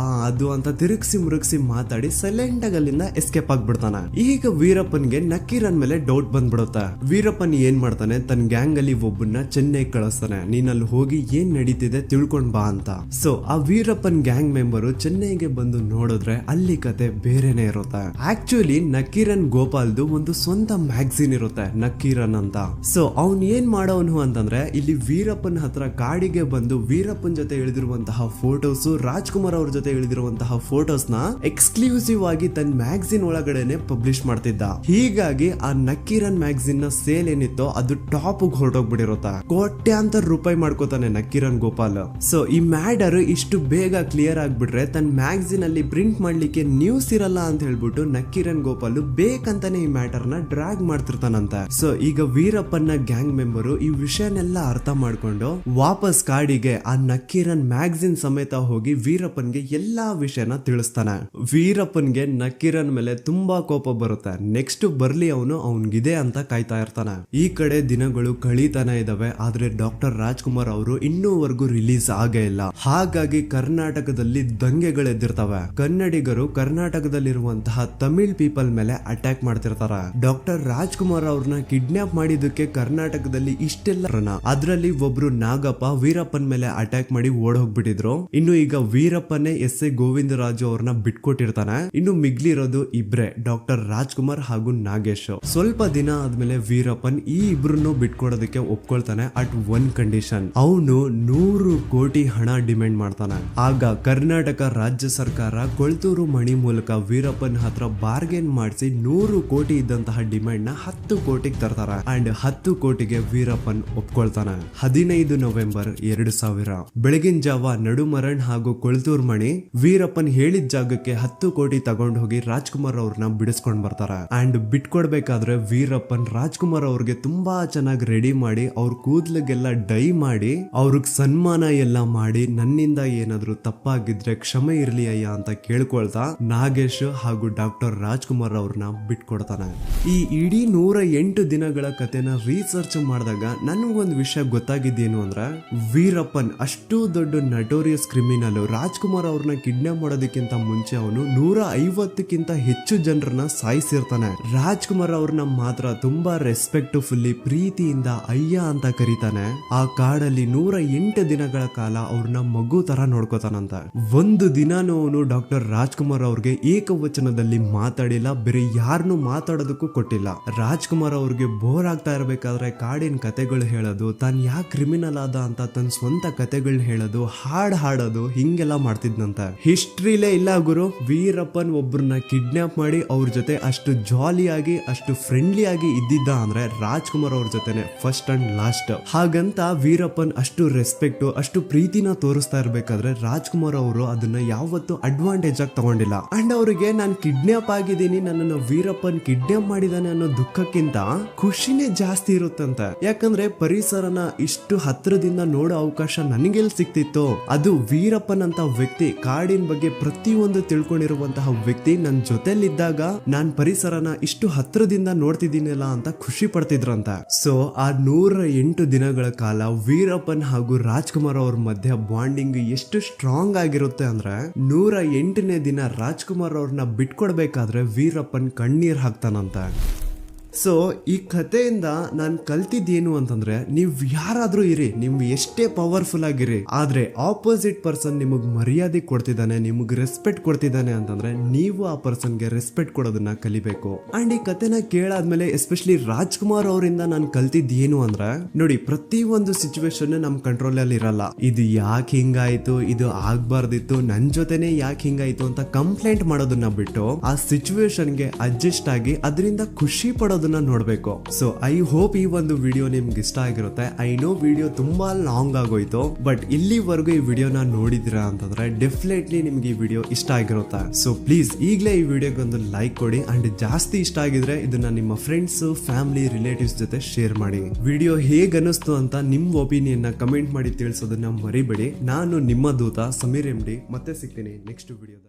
S1: ಅದು ಅಂತ ತಿರುಗಿಸಿ ಮುರುಗಿಸಿ ಮಾತಾಡಿ ಸೈಲೆಂಟ್ ಆಗಿ ಅಲ್ಲಿಂದ ಎಸ್ಕೇಪ್ ಆಗ್ಬಿಡ್ತಾನೆ. ಈಗ ವೀರಪ್ಪನ್ಗೆ ನಕೀರನ್ ಮೇಲೆ ಡೌಟ್ ಬಂದ್ಬಿಡುತ್ತೆ. ವೀರಪ್ಪನ್ ಏನ್ ಮಾಡ್ತಾನೆ, ತನ್ನ ಗ್ಯಾಂಗ್ ಅಲ್ಲಿ ಒಬ್ಬನ್ನ ಚೆನ್ನೈಗೆ ಕಳಿಸ್ತಾನೆ, ನೀನಲ್ಲಿ ಹೋಗಿ ಏನ್ ನಡೀತಿದೆ ತಿಳ್ಕೊಂಡ್ ಬಾ ಅಂತ. ಸೊ ಆ ವೀರಪ್ಪನ್ ಗ್ಯಾಂಗ್ ಮೆಂಬರು ಚೆನ್ನೈಗೆ ಬಂದು ನೋಡಿದ್ರೆ ಅಲ್ಲಿ ಕತೆ ಬೇರೆನೆ ಇರುತ್ತೆ. ಆಕ್ಚುಲಿ ನಕೀರನ್ ಗೋಪಾಲ್ದು ಒಂದು ಸ್ವಂತ ಮ್ಯಾಗಝಿನ್ ಇರುತ್ತೆ, ನಕೀರನ್ ಅಂತ. ಸೊ ಅವ್ನ್ ಏನ್ ಮಾಡೋನು ಅಂತಂದ್ರೆ ಇಲ್ಲಿ ವೀರಪ್ಪನ್ ಹತ್ರ ಕಾಡಿಗೆ ಬಂದು ವೀರಪ್ಪನ್ ಜೊತೆ ಇಳಿದಿರುವಂತಹ ಫೋಟೋಸ್, ರಾಜ್ಕುಮಾರ್ ಅವ್ರ ಜೊತೆ ಇಳಿದಿರುವಂತಹ ಫೋಟೋಸ್ ನ ಎಕ್ಸ್ಕ್ಲೂಸಿವ್ ಆಗಿ ತನ್ನ ಮ್ಯಾಗಝಿನ್ ಒಳಗಡೆನೆ ಪಬ್ಲಿಷ್ ಮಾಡ್ತಿದ್ದ. ಹೀಗಾಗಿ ಆ ನಕೀರನ್ ಮ್ಯಾಗಝಿನ್ ನ ಸೇಲ್ ಏನಿತ್ತೋ ಅದು ಟಾಪ್ ಹೊರಟೋಗ್ಬಿಟ್ಟಿರುತ್ತೆ. ಕೋಟ್ಯಾಂತರ ರೂಪಾಯಿ ಮಾಡ್ಕೋತಾನೆ ನಕೀರನ್ ಗೋಪಾಲ್. ಸೊ ಈ ಮ್ಯಾಟರ್ ಇಷ್ಟು ಬೇಗ ಕ್ಲಿಯರ್ ಆಗ್ಬಿಟ್ರೆ ತನ್ನ ಮ್ಯಾಗಝಿನ್ ಅಲ್ಲಿ ಪ್ರಿಂಟ್ ಮಾಡ್ಲಿಕ್ಕೆ ನ್ಯೂಸ್ ಇರಲ್ಲ ಅಂತ ಹೇಳ್ಬಿಟ್ಟು ನಕೀರನ್ ಗೋಪಾಲ್ ಬೇಕಂತಾನೆ ಈ ಮ್ಯಾಟರ್ ನ ಡ್ರ್ಯಾಗ್ ಮಾಡ್ತಿರ್ತಾನಂತೆ. ಸೊ ಈಗ ವೀರಪ್ಪನ ಗ್ಯಾಂಗ್ ಮೆಂಬರು ಈ ವಿಷಯನೆಲ್ಲ ಅರ್ಥ ಮಾಡ್ಕೊಂಡು ವಾಪಸ್ ಕಾಡಿಗೆ ಆ ನಕೀರನ್ ಮ್ಯಾಗಝಿನ್ ಸಮೇತ ಹೋಗಿ ವೀರಪ್ಪನ್ಗೆ ಎಲ್ಲಾ ವಿಷಯನ ತಿಳಿಸ್ತಾನೆ. ವೀರಪ್ಪನ್ಗೆ ನಕೀರನ್ ಮೇಲೆ ತುಂಬಾ ಕೋಪ ಬರುತ್ತೆ. ನೆಕ್ಸ್ಟ್ ಬರ್ಲಿ ಅವನ್ಗಿದೆ ಅಂತ ಕಾಯ್ತಾ ಇರ್ತಾನೆ. ಈ ಕಡೆ ದಿನಗಳು ಕಳೀತಾನೆ ಇದಾವೆ. ಆದ್ರೆ ಡಾಕ್ಟರ್ ರಾಜ್ಕುಮಾರ್ ಅವರು ಇನ್ನೂವರೆಗೂ ರಿಲೀಸ್ ಆಗೇ ಇಲ್ಲ. ಹಾಗಾಗಿ ಕರ್ನಾಟಕದಲ್ಲಿ ದಂಗೆಗಳೆದ್ದಿರ್ತವೆ. ಕನ್ನಡಿಗರು ಕರ್ನಾಟಕದಲ್ಲಿರುವಂತಹ ತಮಿಳ್ ಪೀಪಲ್ ಮೇಲೆ ಅಟ್ಯಾಕ್ ಮಾಡ್ತಿರ್ತಾರೆ. ಡಾಕ್ಟರ್ ರಾಜ್ಕುಮಾರ್ ಅವ್ರನ್ನ ಕಿಡ್ನಾಪ್ ಮಾಡಿದಕ್ಕೆ ಕರ್ನಾಟಕದಲ್ಲಿ ಇಷ್ಟೆಲ್ಲ ಅದ್ರಲ್ಲಿ ಒಬ್ರು ನಾಗಪ್ಪ ವೀರಪ್ಪನ್ ಮೇಲೆ ಅಟ್ಯಾಕ್ ಮಾಡಿ ಓಡ್ ಹೋಗ್ಬಿಟ್ಟಿದ್ರು. ಇನ್ನು ಈಗ ವೀರಪ್ಪನೇ ಎಸ್.ಎ. ಗೋವಿಂದರಾಜು ಅವ್ರನ್ನ ಬಿಟ್ಕೊಟ್ಟಿರ್ತಾನೆ. ಇನ್ನು ಮಿಗ್ಲಿರೋದು ಇಬ್ರೆ, ಡಾಕ್ಟರ್ ರಾಜ್ಕುಮಾರ್ ಹಾಗೂ ನಾಗೇಶ್. ಸ್ವಲ್ಪ ದಿನ ಆದ್ಮೇಲೆ ವೀರಪ್ಪನ್ ಈ ಇಬ್ರನ್ನು ಬಿಟ್ಕೊಡೋದಕ್ಕೆ ಒಪ್ಕೊಳ್ತಾನೆ. ಅಟ್ ಒನ್ ಕಂಡೀಷನ್, ಅವನು 100 ಕೋಟಿ ಹಣ ಡಿಮ್ಯಾಂಡ್ ಮಾಡ್ತಾನೆ. ಆಗ ಕರ್ನಾಟಕ ರಾಜ್ಯ ಸರ್ಕಾರ ಕೊಳ್ತೂರು ಮಣಿ ಮೂಲಕ ವೀರಪ್ಪನ್ ಹತ್ರ ಬಾರ್ಗೇನ್ ಮಾಡಿಸಿ 100 ಕೋಟಿ ಇದ್ದಂತಹ ಡಿಮ್ಯಾಂಡ್ ನ 10 ಕೋಟಿಗೆ ತರ್ತಾರೆ. ಅಂಡ್ 10 ಕೋಟಿಗೆ ವೀರಪ್ಪನ್ ಒಪ್ಕೊಳ್ತಾನೆ. 15 ನವೆಂಬರ್ 2000 ಬೆಳಗಿನ ಜಾವ ನಡುಮರಣ್ ಹಾಗೂ ಕೊಳ್ತೂರ್ ಮಣಿ ವೀರಪ್ಪನ್ ಹೇಳಿದ ಜಾಗಕ್ಕೆ 10 ಕೋಟಿ ತಗೊಂಡು ಹೋಗಿ ರಾಜ್ಕುಮಾರ್ ಅವ್ರನ್ನ ಬಿಡಿಸ್ಕೊಂಡ್ ಬರ್ತಾರೆ. ಅಂಡ್ ಬಿಟ್ಕೊಡ್ಬೇಕಾದ್ರೆ ವೀರಪ್ಪನ್ ರಾಜ್ಕುಮಾರ್ ಅವ್ರಿಗೆ ತುಂಬಾ ಚೆನ್ನಾಗಿ ರೆಡಿ ಮಾಡಿ ಅವ್ರ ಕೂದ್ಲಿಗೆಲ್ಲ ಡೈ ಮಾಡಿ ಅವ್ರಿಗೆ ಸನ್ಮಾನ ಎಲ್ಲ ಮಾಡಿ ನನ್ನಿಂದ ಏನಾದ್ರು ತಪ್ಪಾಗಿದ್ರೆ ಕ್ಷಮೆ ಇರ್ಲಿ ಅಯ್ಯ ಅಂತ ಕೇಳ್ಕೊಳ್ತಾ ನಾಗೇಶ್ ಹಾಗೂ ಡಾಕ್ಟರ್ ರಾಜ್ಕುಮಾರ್ ಅವ್ರನ್ನ ಬಿಟ್ಕೊಡ್ತಾನೆ. ಈ ಇಡೀ 108 ದಿನಗಳ ಕಥೆನ ರಿಸರ್ಚ್ ಮಾಡಿದಾಗ ನನಗೊಂದು ವಿಷಯ ಗೊತ್ತಾಗಿದ್ದೇನು ಅಂದ್ರೆ ವೀರಪ್ಪನ್ ಅಷ್ಟು ದೊಡ್ಡ ನಟೋರಿಯಸ್ ಕ್ರಿಮಿನಲ್ ರಾಜ್ಕುಮಾರ್ ಅವ್ರನ್ನ ಕಿಡ್ನಾಪ್ ಮಾಡೋದಕ್ಕಿಂತ ಮುಂಚೆ ಅವನು 150ಕ್ಕಿಂತ ಹೆಚ್ಚು ಜನರನ್ನ ಸಾಯಿಸಿರ್ತಾನೆ. ರಾಜ್ಕುಮಾರ್ ಅವ್ರನ್ನ ಮಾತ್ರ ತುಂಬಾ ರೆಸ್ಪೆಕ್ಟ್ಫುಲ್ಲಿ ಪ್ರೀತಿಯಿಂದ ಅಯ್ಯ ಅಂತ ಕರೀತಾನೆ. ಆ ಕಾಡಲ್ಲಿ 108 ದಿನಗಳ ಕಾಲ ಅವ್ರನ್ನ ಮಗು ತರ ನೋಡ್ಕೋತಾನಂತ. ಒಂದು ದಿನಾನು ಅವನು ಡಾಕ್ಟರ್ ರಾಜ್ಕುಮಾರ್ ಅವ್ರಿಗೆ ಏಕವಚನದಲ್ಲಿ ಮಾತಾಡಿಲ್ಲ, ಬೇರೆ ಯಾರನ್ನು ಮಾತಾಡೋದಕ್ಕೂ ಕೊಟ್ಟಿಲ್ಲ. ರಾಜ್ಕುಮಾರ್ ಅವ್ರಿಗೆ ಬೋರ್ ಆಗ್ತಾ ಇರ್ಬೇಕಾದ್ರೆ ಕಾಡಿನ ಕತೆಗಳು ಹೇಳೋದು, ತಾನ್ ಯಾಕೆ ಕ್ರಿಮಿನಲ್ ಆದ ಅಂತ ತನ್ನ ಸ್ವಂತ ಕತೆಗಳನ್ನ ಹೇಳೋದು, ಹಾಡೋದು ಹಿಂಗೆಲ್ಲ ಮಾಡ್ತಿದ್ನಂತ. ಹಿಸ್ಟ್ರಿಲೇ ಇಲ್ಲ ಗುರು, ವೀರಪ್ಪನ್ ಒಬ್ರನ್ನ ಕಿಡ್ನಾಪ್ ಮಾಡಿ ಅವ್ರ ಜೊತೆ ಅಷ್ಟು ಜಾಲಿಯಾಗಿ ಅಷ್ಟು ಫ್ರೆಂಡ್ಲಿ ಆಗಿ ಇದ್ದಿದ್ದ ಅಂದ್ರೆ ರಾಜ್ಕುಮಾರ್ ಅವ್ರ ಜೊತೆನೆ ಫಸ್ಟ್ ಅಂಡ್ ಲಾಸ್ಟ್. ಹಾಗಂತ ವೀರಪ್ಪನ್ ಅಷ್ಟು ರೆಸ್ಪೆಕ್ಟ್ ಅಷ್ಟು ಪ್ರೀತಿನ ತೋರಿಸ್ತಾ ಇರ್ಬೇಕಾದ್ರೆ ರಾಜ್ಕುಮಾರ್ ಅವರು ಅದನ್ನ ಯಾವತ್ತೂ ಅಡ್ವಾಂಟೇಜ್ ಆಗಿ ತಗೊಂಡಿಲ್ಲ. ಅಂಡ್ ಅವರಿಗೆ ನಾನು ಕಿಡ್ನಾಪ್ ಆಗಿದ್ದೀನಿ, ನನ್ನನ್ನು ವೀರಪ್ಪನ್ ಕಿಡ್ನಾಪ್ ಮಾಡಿದಾನೆ ಅನ್ನೋ ದುಃಖಕ್ಕಿಂತ ಖುಷಿನೇ ಜಾಸ್ತಿ ಇರುತ್ತಂತೆ. ಯಾಕಂದ್ರೆ ಪರಿಸರನ ಇಷ್ಟು ಹತ್ರದಿಂದ ನೋಡೋ ಅವಕಾಶ ನನಗೆಲ್ಲಿ ಸಿಕ್ತಿತ್ತು. ಅದು ವೀರಪ್ಪನ್ ಅಂತ ವ್ಯಕ್ತಿ, ಕಾಡಿನ ಬಗ್ಗೆ ಪ್ರತಿಯೊಂದು ತಿಳ್ಕೊಂಡಿರುವಂತಹ ವ್ಯಕ್ತಿ ನನ್ನ ಜೊತೆಲಿದ್ದಾಗ ನಾನ್ ಪರಿಸರನ ಇಷ್ಟು ಹತ್ರದಿಂದ ನೋಡ್ತಿದ್ದೀನಲ್ಲ ಅಂತ ಖುಷಿ ಪಡ್ತಿದ್ರಂತ. ಸೊ ಆ 108 ದಿನಗಳ ಕಾಲ ವೀರಪ್ಪನ್ ಹಾಗೂ ರಾಜ್ಕುಮಾರ್ ಅವ್ರ ಮಧ್ಯ ಬಾಂಡಿಂಗ್ ಎಷ್ಟು ಸ್ಟ್ರಾಂಗ್ ಆಗಿರುತ್ತೆ ಅಂದ್ರೆ 108ನೇ ದಿನ ರಾಜ್ಕುಮಾರ್ ಅವ್ರನ್ನ ಬಿಟ್ಕೊಡ್ಬೇಕಾದ್ರೆ ವೀರಪ್ಪನ್ ಕಣ್ಣೀರ್ ಹಾಕ್ತಾನಂತ. ಸೊ ಈ ಕಥೆಯಿಂದ ನಾನು ಕಲ್ತಿದ್ದೇನು ಅಂತಂದ್ರೆ, ನೀವು ಯಾರಾದ್ರೂ ಇರಿ, ನಿಮ್ಗೆ ಎಷ್ಟೇ ಪವರ್ಫುಲ್ ಆಗಿರಿ, ಆದ್ರೆ ಆಪೋಸಿಟ್ ಪರ್ಸನ್ ನಿಮಗ್ ಮರ್ಯಾದೆ ಕೊಡ್ತಿದ್ದಾನೆ, ನಿಮಗ್ ರೆಸ್ಪೆಕ್ಟ್ ಕೊಡ್ತಿದ್ದಾನೆ ಅಂತಂದ್ರೆ ನೀವು ಆ ಪರ್ಸನ್ಗೆ ರೆಸ್ಪೆಕ್ಟ್ ಕೊಡೋದನ್ನ ಕಲಿಬೇಕು. ಅಂಡ್ ಈ ಕಥೆನ ಕೇಳಾದ್ಮೇಲೆ ಎಸ್ಪೆಷಲಿ ರಾಜ್ಕುಮಾರ್ ಅವರಿಂದ ನಾನು ಕಲ್ತಿದ್ದೇನು ಅಂದ್ರೆ, ನೋಡಿ ಪ್ರತಿ ಒಂದು ಸಿಚುವೇಶನ್ ನಮ್ ಕಂಟ್ರೋಲ್ ಅಲ್ಲಿ ಇರಲ್ಲ. ಇದು ಯಾಕೆ ಹಿಂಗಾಯ್ತು, ಇದು ಆಗ್ಬಾರ್ದಿತ್ತು, ನನ್ ಜೊತೆನೆ ಯಾಕೆ ಹಿಂಗಾಯ್ತು ಅಂತ ಕಂಪ್ಲೇಂಟ್ ಮಾಡೋದನ್ನ ಬಿಟ್ಟು ಆ ಸಿಚುವೇಶನ್ಗೆ ಅಡ್ಜಸ್ಟ್ ಆಗಿ ಅದರಿಂದ ಖುಷಿ ಪಡೋದನ್ನ ನೋಡ್ಬೇಕು. ಸೊ ಐ ಹೋಪ್ ಈ ಒಂದು ವಿಡಿಯೋ ನಿಮ್ಗೆ ಇಷ್ಟ ಆಗಿರುತ್ತೆ. ಐ ನೋ ವಿಡಿಯೋ ತುಂಬಾ ಲಾಂಗ್ ಆಗೋಯ್ತು, ಬಟ್ ಇಲ್ಲಿವರೆಗೂ ಈ ವಿಡಿಯೋನ ನೋಡಿದಿರಾ ಅಂತಂದ್ರೆ ಡೆಫಿನೆಟ್ಲಿ ನಿಮ್ಗೆ ಈ ವಿಡಿಯೋ ಇಷ್ಟ ಆಗಿರುತ್ತೆ. ಸೊ ಪ್ಲೀಸ್ ಈಗಲೇ ಈ ವಿಡಿಯೋಗೆ ಒಂದು ಲೈಕ್ ಕೊಡಿ. ಅಂಡ್ ಜಾಸ್ತಿ ಇಷ್ಟ ಆಗಿದ್ರೆ ಇದನ್ನ ನಿಮ್ಮ ಫ್ರೆಂಡ್ಸ್, ಫ್ಯಾಮಿಲಿ, ರಿಲೇಟಿವ್ಸ್ ಜೊತೆ ಶೇರ್ ಮಾಡಿ. ವಿಡಿಯೋ ಹೇಗ್ ಅನಿಸ್ತು ಅಂತ ನಿಮ್ ಒಪಿನಿಯನ್ ನ ಕಮೆಂಟ್ ಮಾಡಿ ತಿಳಿಸೋದನ್ನ ಮರಿಬೇಡಿ. ನಾನು ನಿಮ್ಮ ದೂತ ಸಮೀರ್ MD, ಮತ್ತೆ ಸಿಗ್ತೀನಿ ನೆಕ್ಸ್ಟ್ ವಿಡಿಯೋದಲ್ಲಿ.